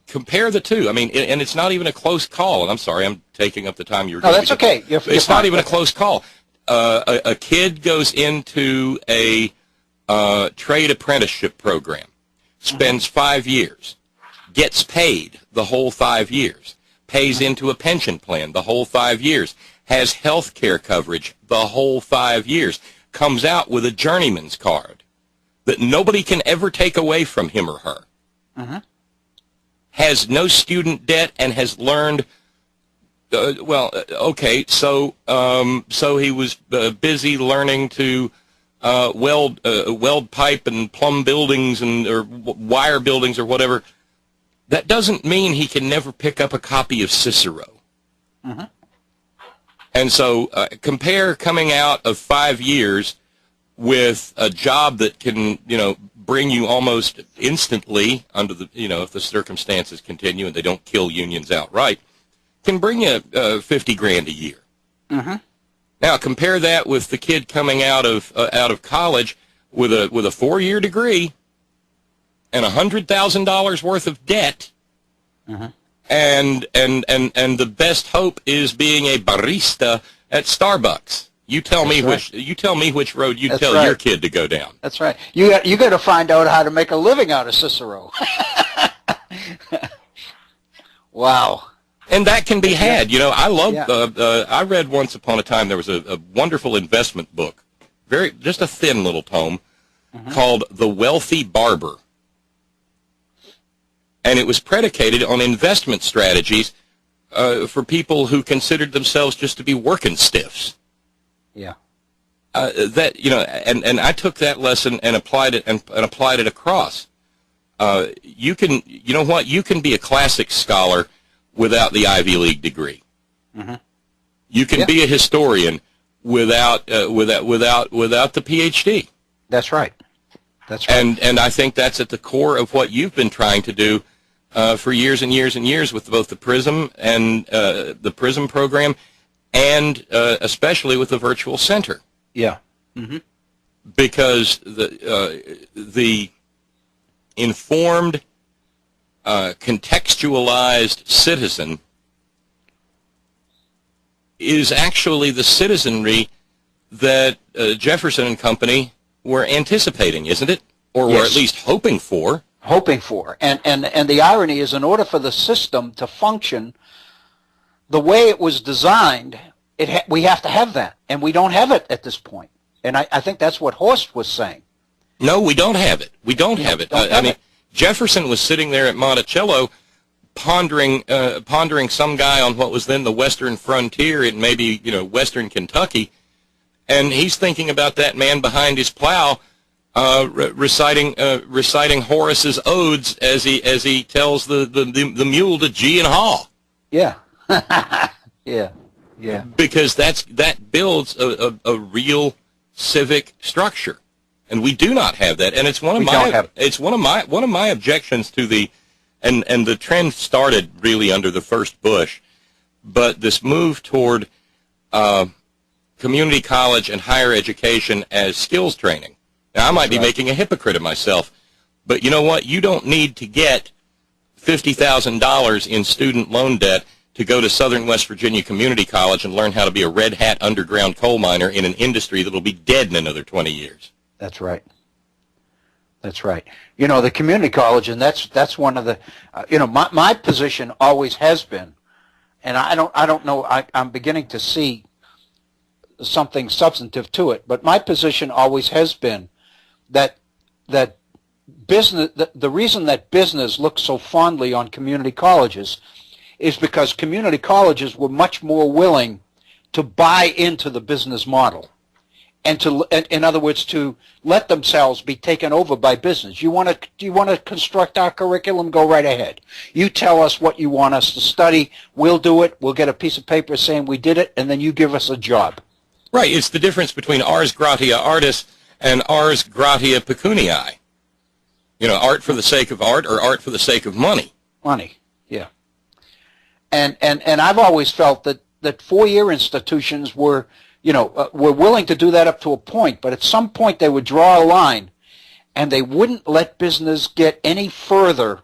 Compare the two. I mean, and it's not even a close call. And I'm sorry, I'm taking up the time you were. No, that's okay. It's not even a close call. A kid goes into a trade apprenticeship program, spends 5 years, gets paid the whole 5 years, pays into a pension plan the whole 5 years, has health care coverage the whole 5 years, comes out with a journeyman's card that nobody can ever take away from him or her, has no student debt, and has learned. So he was busy learning to weld pipe and plumb buildings or wire buildings or whatever. That doesn't mean he can never pick up a copy of Cicero. And so compare coming out of 5 years with a job that can, bring you almost instantly under the, if the circumstances continue and they don't kill unions outright, can bring you $50,000 a year. Now compare that with the kid coming out of college with a 4-year degree and $100,000 worth of debt, and the best hope is being a barista at Starbucks. You tell me which road you tell your kid to go down. That's right. You got to find out how to make a living out of Cicero. Wow. And that can be had. I love. I read once upon a time there was a wonderful investment book, just a thin little tome, called The Wealthy Barber, and it was predicated on investment strategies for people who considered themselves just to be working stiffs. Yeah. And I took that lesson and applied it across. You can be a classics scholar without the Ivy League degree. You can be a historian without the PhD. That's right. That's right. And I think that's at the core of what you've been trying to do for years and years and years with both the PRISM and the PRISM program, and especially with the virtual center. Yeah. Because the informed, contextualized citizen is actually the citizenry that Jefferson and company were anticipating, isn't it? Or were at least hoping for. Hoping for. And the irony is, in order for the system to function the way it was designed, we have to have that. And we don't have it at this point. And I think that's what Horst was saying. No, we don't have it. We don't have it. I mean, Jefferson was sitting there at Monticello pondering some guy on what was then the western frontier in maybe, western Kentucky, and he's thinking about that man behind his plow reciting Horace's odes as he tells the mule to gee and haw. Yeah. Yeah. Because that builds a real civic structure, and we do not have that. And it's one of my objections to the and the trend started really under the first Bush, but this move toward community college and higher education as skills training. Now, I might be making a hypocrite of myself, but you know what? You don't need to get $50,000 in student loan debt to go to Southern West Virginia Community College and learn how to be a red hat underground coal miner in an industry that will be dead in another 20 years. That's right. That's right. The community college, and that's one of the, my position always has been, and I don't know, I'm beginning to see something substantive to it, but my position always has been that business, the reason that business looks so fondly on community colleges is because community colleges were much more willing to buy into the business model, and in other words, to let themselves be taken over by business. Do you want to construct our curriculum? Go right ahead. You tell us what you want us to study. We'll do it. We'll get a piece of paper saying we did it, and then you give us a job. Right. It's the difference between ars gratia artis and ars gratia pecuniae. Art for the sake of art or art for the sake of money. Money, yeah. And I've always felt that four-year institutions were willing to do that up to a point, but at some point they would draw a line, and they wouldn't let business get any further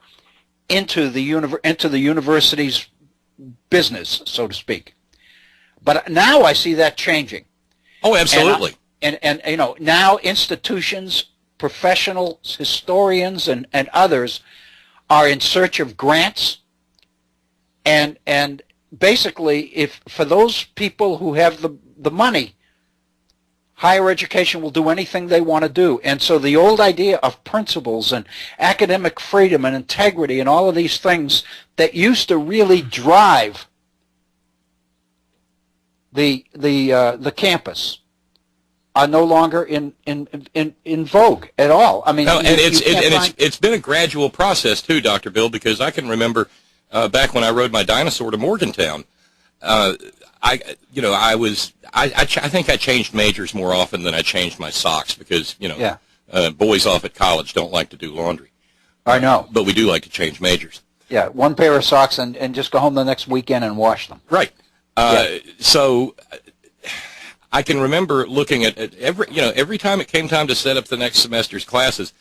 into the university's business, so to speak. But now I see that changing. Oh, absolutely. And now institutions, professionals, historians, and others are in search of grants, and basically, if for those people who have the money, higher education will do anything they want to do. And so the old idea of principles and academic freedom and integrity and all of these things that used to really drive the campus are no longer in vogue at all. I mean, it's been a gradual process too, Dr. Bill, because I can remember back when I rode my dinosaur to Morgantown. I think I changed majors more often than I changed my socks because boys off at college don't like to do laundry. I know, but we do like to change majors. Yeah, one pair of socks and just go home the next weekend and wash them. Right. So I can remember looking at every time it came time to set up the next semester's classes,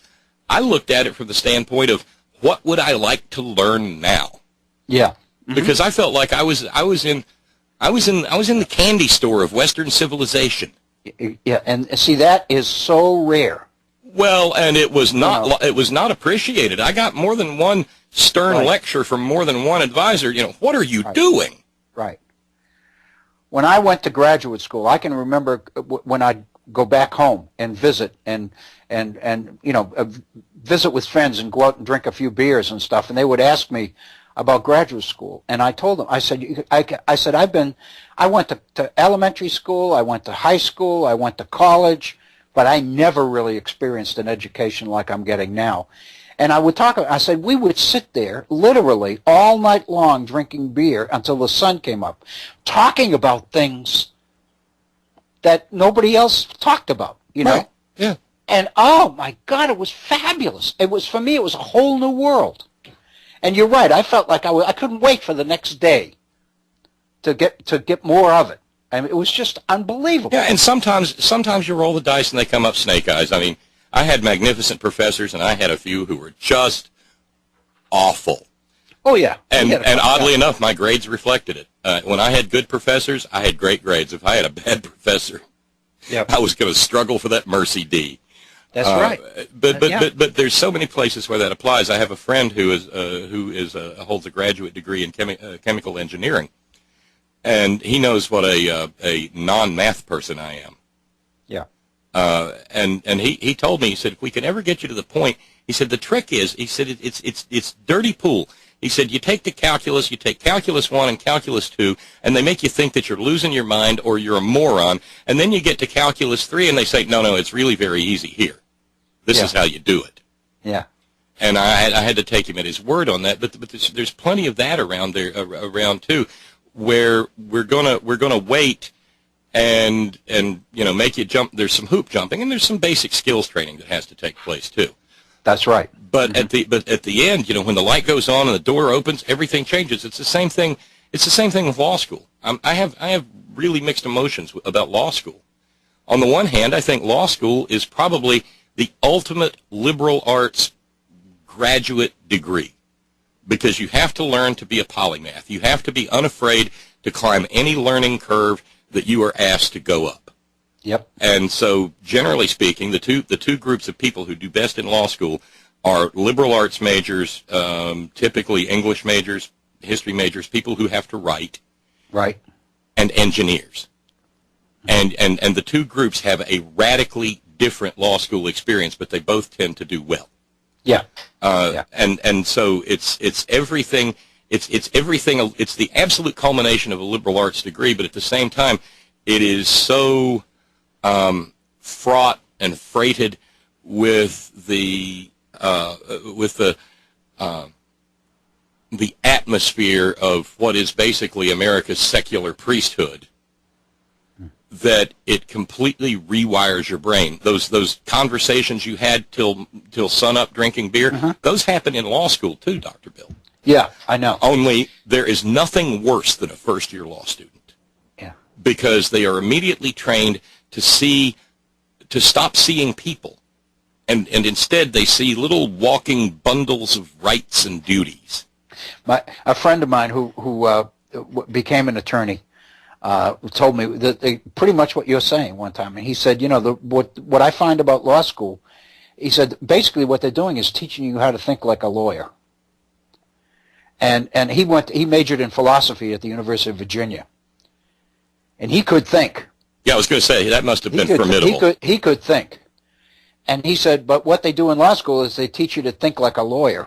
I looked at it from the standpoint of what would I like to learn now. Yeah. Mm-hmm. Because I felt like I was in the candy store of Western civilization. Yeah, and see, that is so rare. Well, and it was not appreciated. I got more than one stern lecture from more than one advisor. What are you doing? Right. When I went to graduate school, I can remember when I'd go back home and visit and visit with friends and go out and drink a few beers and stuff, and they would ask me about graduate school, and I told them, I said I went to elementary school, I went to high school, I went to college, but I never really experienced an education like I'm getting now. And I said, we would sit there literally all night long drinking beer until the sun came up, talking about things that nobody else talked about, you know? Right. Yeah. And oh my God, it was fabulous. It was, for me, it was a whole new world. And you're right, I felt like I couldn't wait for the next day to get more of it. I mean, it was just unbelievable. Yeah, and sometimes you roll the dice and they come up snake eyes. I mean, I had magnificent professors, and I had a few who were just awful. Oh, yeah. And oddly enough, my grades reflected it. When I had good professors, I had great grades. If I had a bad professor, I was going to struggle for that Mercy D. That's right. But there's so many places where that applies. I have a friend who holds a graduate degree in chemical engineering, and he knows what a non-math person I am. Yeah. And he told me, he said, if we can ever get you to the point, he said, the trick is, he said, it's dirty pool. He said, you take calculus 1 and calculus 2, and they make you think that you're losing your mind or you're a moron, and then you get to calculus 3, and they say, no, it's really very easy here. This is how you do it. Yeah. And I had to take him at his word on that, but there's plenty of that around there, around too, where we're gonna wait and make you jump. There's some hoop jumping, and there's some basic skills training that has to take place too. That's right. But at the end, when the light goes on and the door opens, everything changes. It's the same thing. It's the same thing with law school. I have really mixed emotions about law school. On the one hand, I think law school is probably the ultimate liberal arts graduate degree, because you have to learn to be a polymath. You have to be unafraid to climb any learning curve that you are asked to go up. Yep. And so, generally speaking, the two groups of people who do best in law school are liberal arts majors, typically English majors, history majors, people who have to write, right, and engineers. And the two groups have a radically different law school experience, but they both tend to do well. Yeah. And so it's everything. It's everything. It's the absolute culmination of a liberal arts degree, but at the same time, it is so fraught and freighted with the atmosphere of what is basically America's secular priesthood, that it completely rewires your brain. Those conversations you had till sunup drinking beer, those happen in law school too, Dr. Bill. Yeah, I know. Only there is nothing worse than a first-year law student. Yeah. Because they are immediately trained to stop seeing people, and instead they see little walking bundles of rights and duties. A friend of mine who became an attorney told me that pretty much what you're saying one time, and he said, what I find about law school, he said, basically what they're doing is teaching you how to think like a lawyer. And he majored in philosophy at the University of Virginia, and he could think. Yeah, I was going to say, that must have been formidable. He could think. And he said, but what they do in law school is they teach you to think like a lawyer.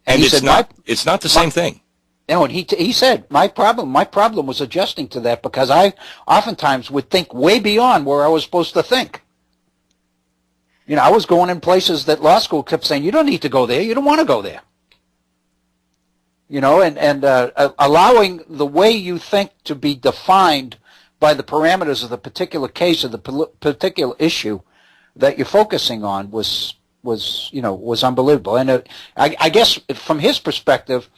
And it's not the same thing. No, and he said, my problem was adjusting to that, because I oftentimes would think way beyond where I was supposed to think. I was going in places that law school kept saying, you don't need to go there, you don't want to go there. And allowing the way you think to be defined by the parameters of the particular case or the particular issue that you're focusing on was unbelievable. And I guess from his perspective,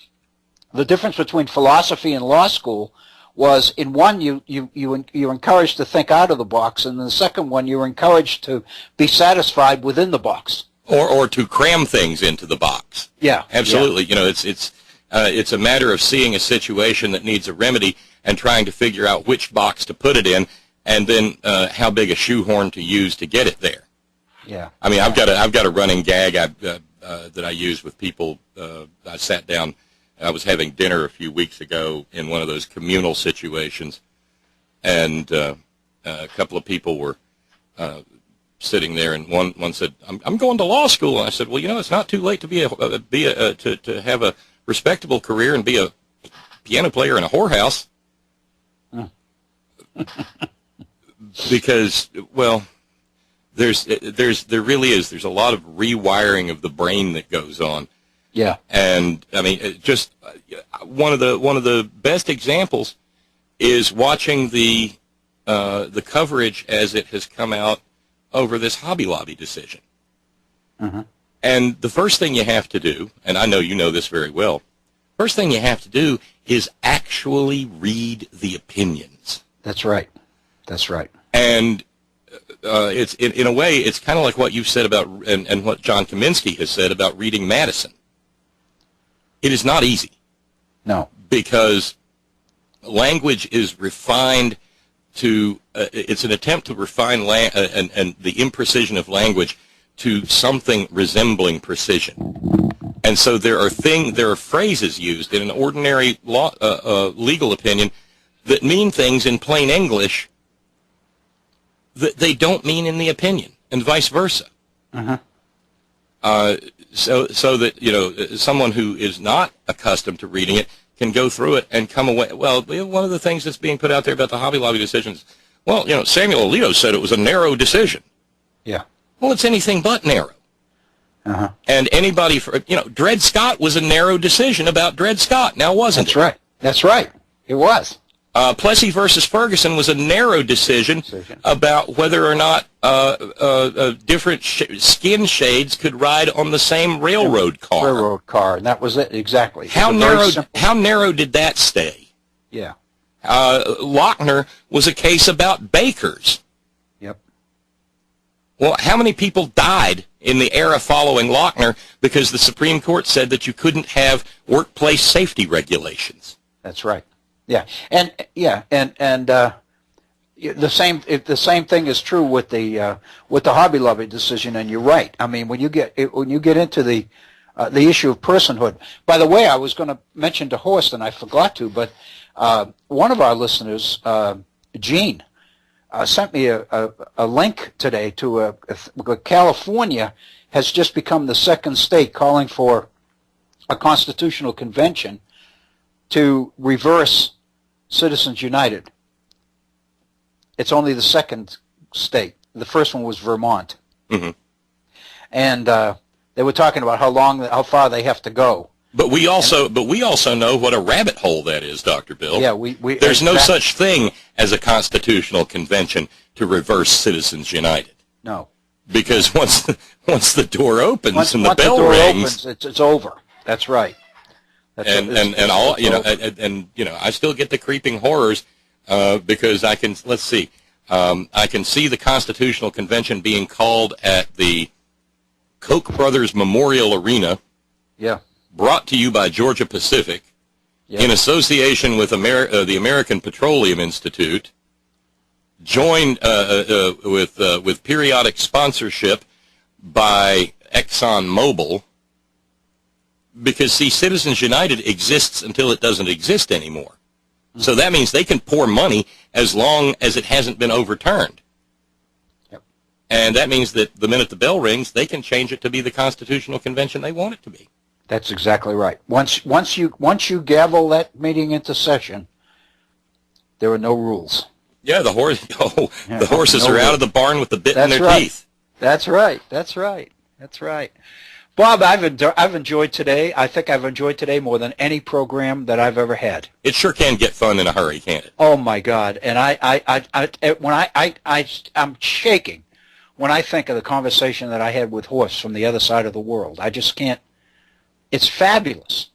the difference between philosophy and law school was, in one, you're encouraged to think out of the box, and in the second one, you're encouraged to be satisfied within the box, or to cram things into the box. Yeah, absolutely. Yeah. It's a matter of seeing a situation that needs a remedy and trying to figure out which box to put it in, and then how big a shoehorn to use to get it there. Yeah. I mean, I've got a running gag that I use with people. I sat down. I was having dinner a few weeks ago in one of those communal situations, and a couple of people were sitting there, and one said, "I'm going to law school." And I said, "Well, it's not too late to to have a respectable career and be a piano player in a whorehouse." Because, well, There really is. There's a lot of rewiring of the brain that goes on. Yeah. And I mean, just one of the best examples is watching the coverage as it has come out over this Hobby Lobby decision. Mm-hmm. And the first thing you have to do, and I know you know this very well, first thing you have to do is actually read the opinions. That's right. That's right. And it's in a way, it's kind of like what you've said about, and what John Kaminsky has said about reading Madison. It is not easy. No. Because language is refined to, it's an attempt to refine and the imprecision of language to something resembling precision. And so there are phrases used in an ordinary legal opinion that mean things in plain English that they don't mean in the opinion, and vice versa. Uh-huh. So that, someone who is not accustomed to reading it can go through it and come away. Well, one of the things that's being put out there about the Hobby Lobby decisions, well, Samuel Alito said it was a narrow decision. Yeah. Well, it's anything but narrow. Uh-huh. And anybody, Dred Scott was a narrow decision about Dred Scott, now wasn't it? That's right. That's right. It was. Plessy versus Ferguson was a narrow decision about whether or not different skin shades could ride on the same railroad car. Railroad car, and that was it, exactly. How narrow did that stay? Yeah. Lochner was a case about bakers. Yep. Well, how many people died in the era following Lochner because the Supreme Court said that you couldn't have workplace safety regulations? That's right. Yeah, and the same thing is true with the Hobby Lobby decision. And you're right. I mean, when you get into the issue of personhood. By the way, I was going to mention to Horst, and I forgot to, but one of our listeners, Gene, sent me a link today to California has just become the second state calling for a constitutional convention to reverse Citizens United. It's only the second state. The first one was Vermont. Mm-hmm. And they were talking about how far they have to go. But we also know what a rabbit hole that is, Dr. Bill. Yeah, there's no such thing as a constitutional convention to reverse Citizens United. No. Because once the door opens and the bell rings, it's over. That's right. I still get the creeping horrors because I can see the Constitutional Convention being called at the Koch brothers Memorial Arena. Yeah. Brought to you by Georgia Pacific, in association with the American Petroleum Institute, joined with periodic sponsorship by ExxonMobil. Because, see, Citizens United exists until it doesn't exist anymore. Mm-hmm. So that means they can pour money as long as it hasn't been overturned. Yep. And that means that the minute the bell rings, they can change it to be the Constitutional Convention they want it to be. That's exactly right. Once you gavel that meeting into session, there are no rules. Yeah, the horses are out of the barn with the bit in their teeth. That's right. That's right. That's right. Bob, I've enjoyed today. I think I've enjoyed today more than any program that I've ever had. It sure can get fun in a hurry, can't it? Oh my God! And I'm shaking when I think of the conversation that I had with Horst from the other side of the world. I just can't. It's fabulous.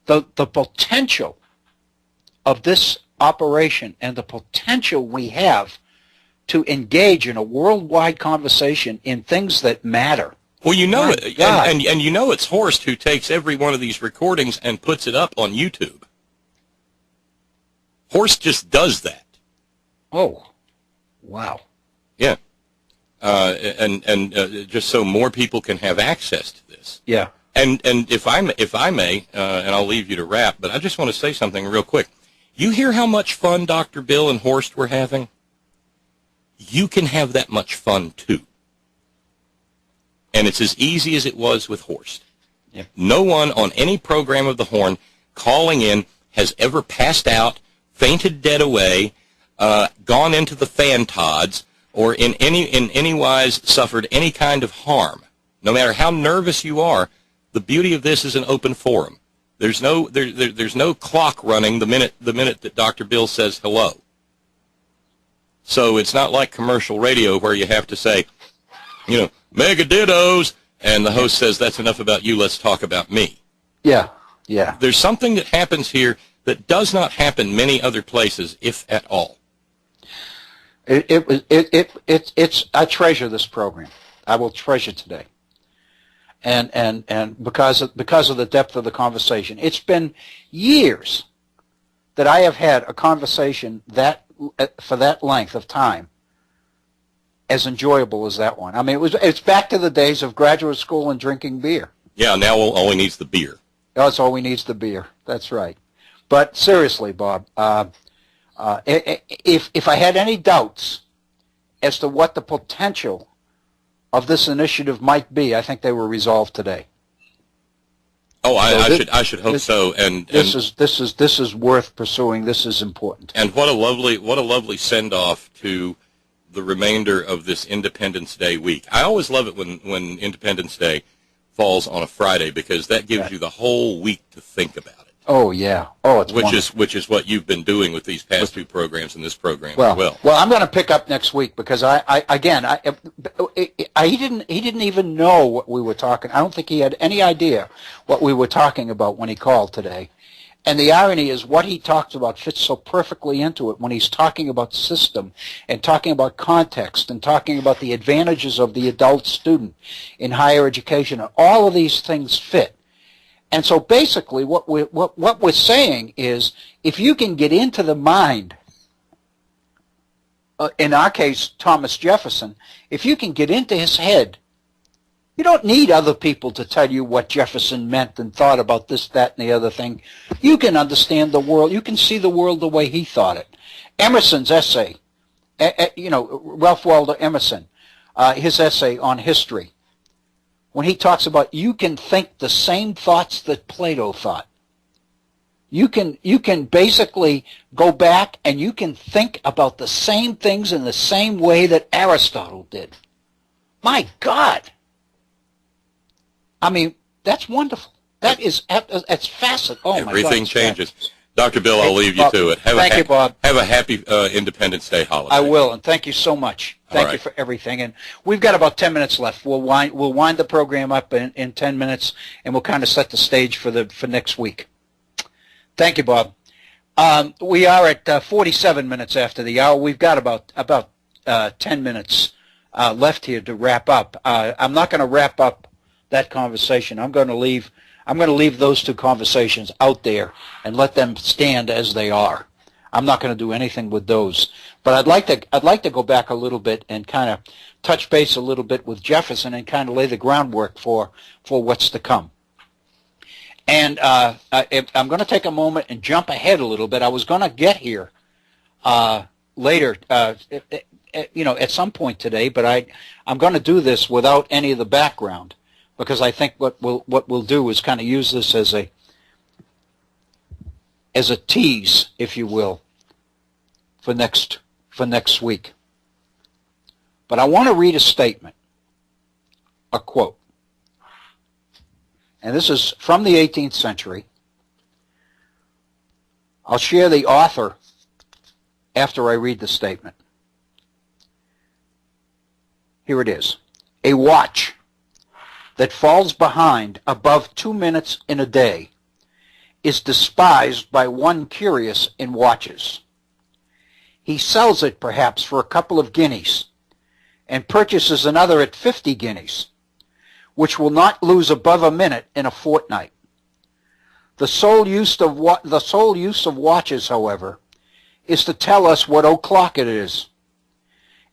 The potential of this operation and the potential we have to engage in a worldwide conversation in things that matter. Well, and it's Horst who takes every one of these recordings and puts it up on YouTube. Horst just does that. Oh, wow. Yeah, and just so more people can have access to this. Yeah. And if I may, and I'll leave you to wrap, but I just want to say something real quick. You hear how much fun Dr. Bill and Horst were having? You can have that much fun too. And it's as easy as it was with Horst. Yep. No one on any program of the Horn calling in has ever passed out, fainted dead away, gone into the fan tods, or in any wise suffered any kind of harm, no matter how nervous you are, the beauty of this is an open forum. There's no clock running the minute that Dr. Bill says hello. So it's not like commercial radio where you have to say, mega dittos, and the host says, that's enough about you, let's talk about me. Yeah, yeah. There's something that happens here that does not happen many other places, if at all. I treasure this program. I will treasure today. And because of the depth of the conversation. It's been years that I have had a conversation for that length of time as enjoyable as that one. I mean, it's back to the days of graduate school and drinking beer. Yeah, now all he needs is the beer. That's all we need is the beer. That's right. But seriously, Bob, if I had any doubts as to what the potential of this initiative might be, I think they were resolved today. Oh, I should hope so. And this is worth pursuing. This is important. And what a lovely send off to the remainder of this Independence Day week. I always love it when Independence Day falls on a Friday, because that gives you the whole week to think about it. Oh yeah. Oh, it's wonderful. Which is what you've been doing with these past two programs and this program as well. Well, I'm going to pick up next week, because he didn't even know what we were talking. I don't think he had any idea what we were talking about when he called today. And the irony is, what he talks about fits so perfectly into it when he's talking about system and talking about context and talking about the advantages of the adult student in higher education. And all of these things fit. And so basically what we're saying is, if you can get into the mind, in our case, Thomas Jefferson, if you can get into his head, you don't need other people to tell you what Jefferson meant and thought about this, that, and the other thing. You can understand the world. You can see the world the way he thought it. Emerson's essay, Ralph Waldo Emerson, his essay on history, when he talks about, you can think the same thoughts that Plato thought. You can basically go back and you can think about the same things in the same way that Aristotle did. My God! I mean, that's wonderful. That's fascinating. Oh, my God. Everything changes. Dr. Bill, I'll leave you to it. Thank you, Bob. Have a happy Independence Day holiday. I will, and thank you so much. Thank you for everything. And we've got about 10 minutes left. We'll wind the program up in 10 minutes, and we'll kind of set the stage for next week. Thank you, Bob. We are at 47 minutes after the hour. We've got about 10 minutes left here to wrap up. I'm not going to wrap up that conversation. I'm going to leave those two conversations out there and let them stand as they are. I'm not going to do anything with those. But I'd like to go back a little bit and kind of touch base a little bit with Jefferson and kind of lay the groundwork for what's to come. And I'm going to take a moment and jump ahead a little bit. I was going to get here later, at some point today, but I'm going to do this without any of the background, because I think what we'll do is kind of use this as a tease, if you will, for next week. But I want to read a statement, a quote. And this is from the 18th century. I'll share the author after I read the statement. Here it is. A watch that falls behind above 2 minutes in a day is despised by one curious in watches. He sells it perhaps for a couple of guineas and purchases another at 50 guineas, which will not lose above a minute in a fortnight. The sole use of watches, however, is to tell us what o'clock it is,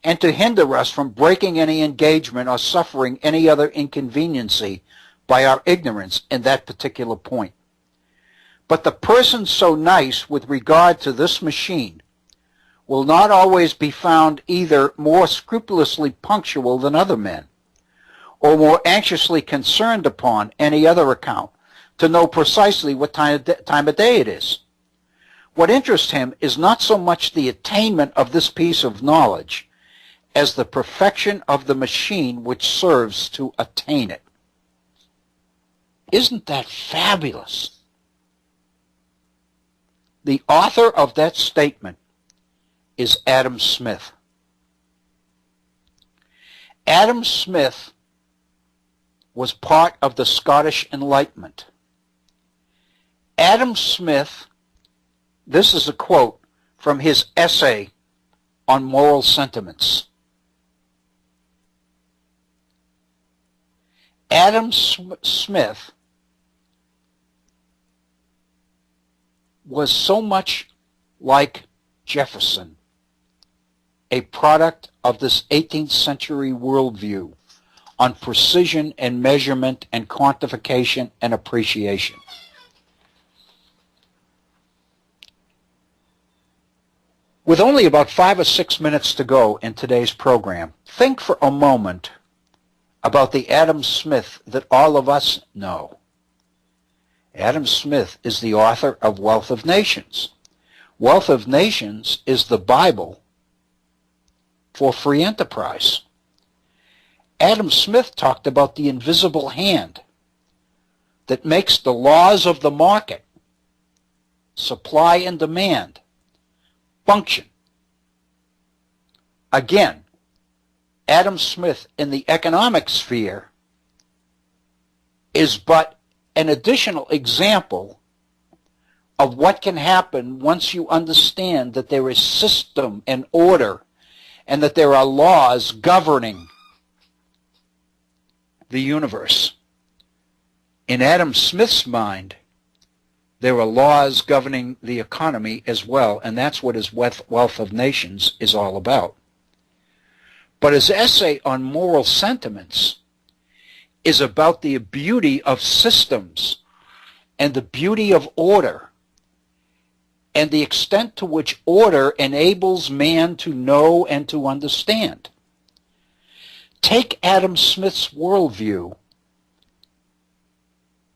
and to hinder us from breaking any engagement or suffering any other inconveniency by our ignorance in that particular point. But the person so nice with regard to this machine will not always be found either more scrupulously punctual than other men, or more anxiously concerned upon any other account to know precisely what time of day it is. What interests him is not so much the attainment of this piece of knowledge as the perfection of the machine which serves to attain it. Isn't that fabulous? The author of that statement is Adam Smith. Adam Smith was part of the Scottish Enlightenment. Adam Smith, this is a quote from his essay on moral sentiments. Adam Smith was so much like Jefferson, a product of this 18th century worldview on precision and measurement and quantification and appreciation. With only about 5 or 6 minutes to go in today's program, think for a moment about the Adam Smith that all of us know. Adam Smith is the author of Wealth of Nations. Wealth of Nations is the Bible for free enterprise. Adam Smith talked about the invisible hand that makes the laws of the market, supply and demand, function. Again, Adam Smith in the economic sphere is but an additional example of what can happen once you understand that there is system and order and that there are laws governing the universe. In Adam Smith's mind, there are laws governing the economy as well, and that's what his Wealth of Nations is all about. But his essay on moral sentiments is about the beauty of systems and the beauty of order and the extent to which order enables man to know and to understand. Take Adam Smith's worldview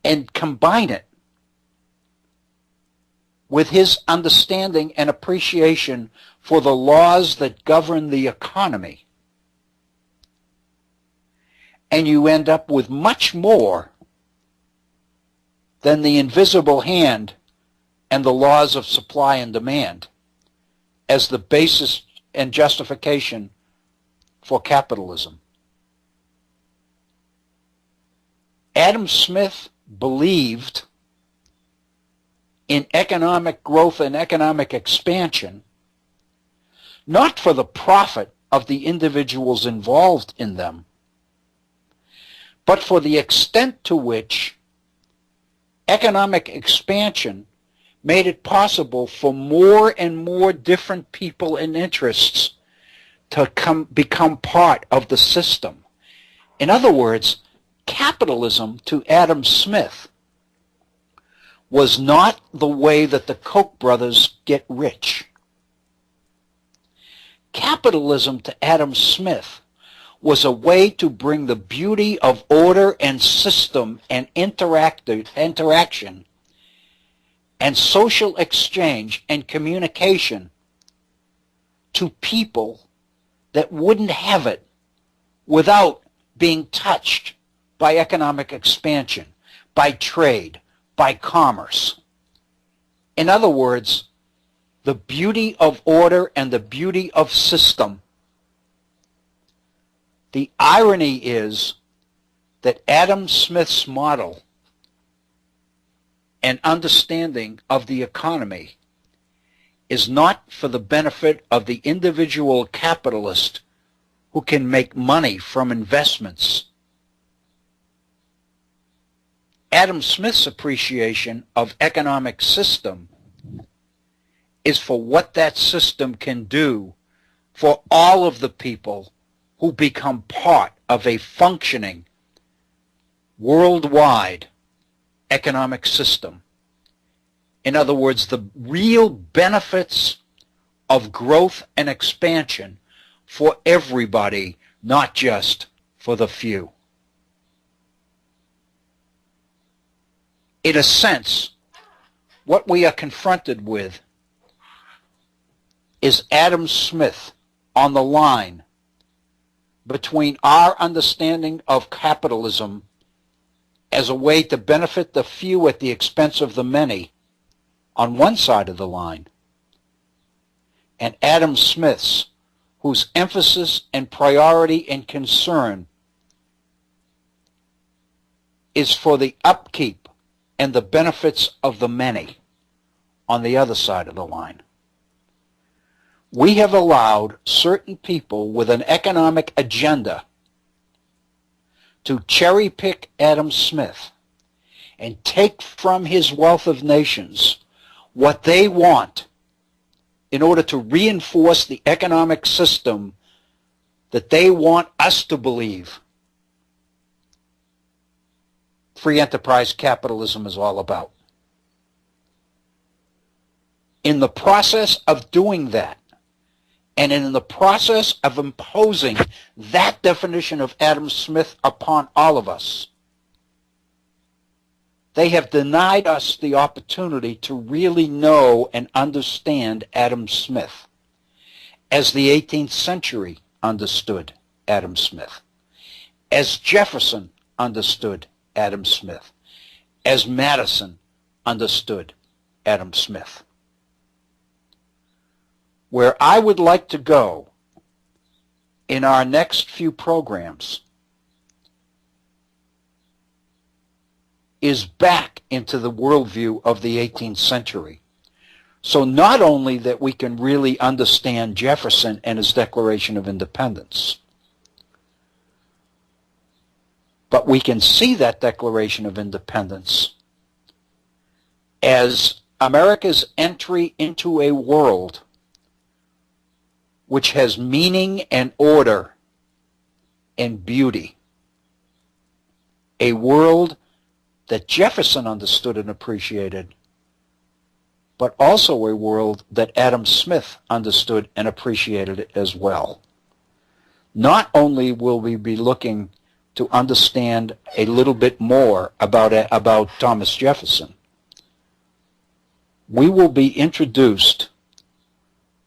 and combine it with his understanding and appreciation for the laws that govern the economy, and you end up with much more than the invisible hand and the laws of supply and demand as the basis and justification for capitalism. Adam Smith believed in economic growth and economic expansion, not for the profit of the individuals involved in them, but for the extent to which economic expansion made it possible for more and more different people and interests to become part of the system. In other words, capitalism to Adam Smith was not the way that the Koch brothers get rich. Capitalism to Adam Smith was a way to bring the beauty of order and system and interaction and social exchange and communication to people that wouldn't have it without being touched by economic expansion, by trade, by commerce. In other words, the beauty of order and the beauty of system. The irony is that Adam Smith's model and understanding of the economy is not for the benefit of the individual capitalist who can make money from investments. Adam Smith's appreciation of economic system is for what that system can do for all of the people who become part of a functioning worldwide economic system. In other words, the real benefits of growth and expansion for everybody, not just for the few. In a sense, what we are confronted with is Adam Smith on the line between our understanding of capitalism as a way to benefit the few at the expense of the many on one side of the line, and Adam Smith's, whose emphasis and priority and concern is for the upkeep and the benefits of the many on the other side of the line. We have allowed certain people with an economic agenda to cherry pick Adam Smith and take from his wealth of nations what they want in order to reinforce the economic system that they want us to believe free enterprise capitalism is all about. In the process of doing that, and in the process of imposing that definition of Adam Smith upon all of us, they have denied us the opportunity to really know and understand Adam Smith as the 18th century understood Adam Smith, as Jefferson understood Adam Smith, as Madison understood Adam Smith. Where I would like to go in our next few programs is back into the worldview of the 18th century. So not only that we can really understand Jefferson and his Declaration of Independence, but we can see that Declaration of Independence as America's entry into a world which has meaning and order and beauty. A world that Jefferson understood and appreciated, but also a world that Adam Smith understood and appreciated as well. Not only will we be looking to understand a little bit more about Thomas Jefferson, we will be introduced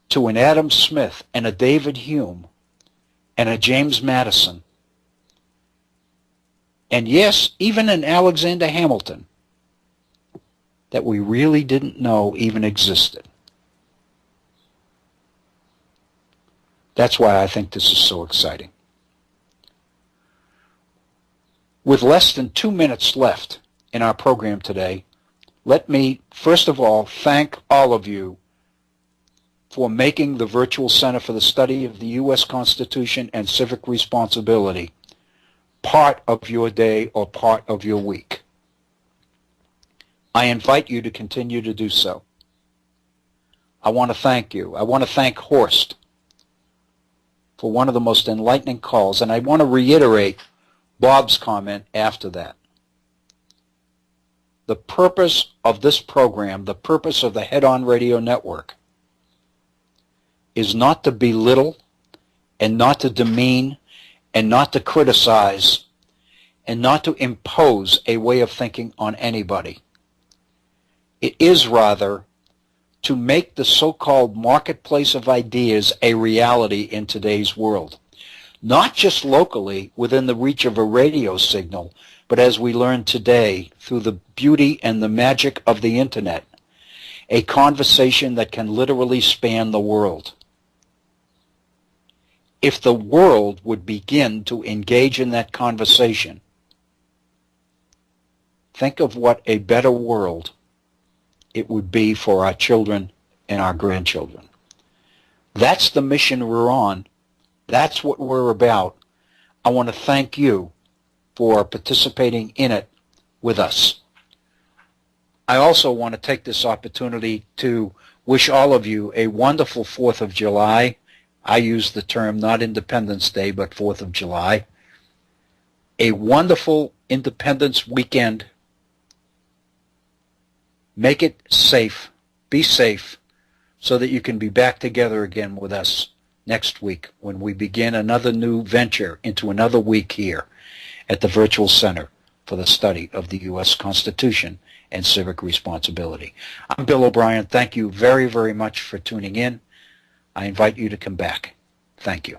to an Adam Smith and a David Hume and a James Madison, and yes, even an Alexander Hamilton that we really didn't know even existed. That's why I think this is so exciting. With less than 2 minutes left in our program today, let me first of all thank all of you for making the Virtual Center for the Study of the U.S. Constitution and Civic Responsibility part of your day or part of your week. I invite you to continue to do so. I want to thank you. I want to thank Horst for one of the most enlightening calls, and I want to reiterate Bob's comment after that. The purpose of this program, the purpose of the Head On Radio Network, is not to belittle and not to demean and not to criticize and not to impose a way of thinking on anybody. It is rather to make the so-called marketplace of ideas a reality in today's world. Not just locally within the reach of a radio signal, but as we learn today through the beauty and the magic of the internet, a conversation that can literally span the world. If the world would begin to engage in that conversation, think of what a better world it would be for our children and our grandchildren. That's the mission we're on. That's what we're about. I want to thank you for participating in it with us. I also want to take this opportunity to wish all of you a wonderful 4th of July. I use the term not Independence Day, but 4th of July. A wonderful Independence weekend. Make it safe. Be safe so that you can be back together again with us next week when we begin another new venture into another week here at the Virtual Center for the Study of the U.S. Constitution and Civic Responsibility. I'm Bill O'Brien. Thank you very, very much for tuning in. I invite you to come back. Thank you.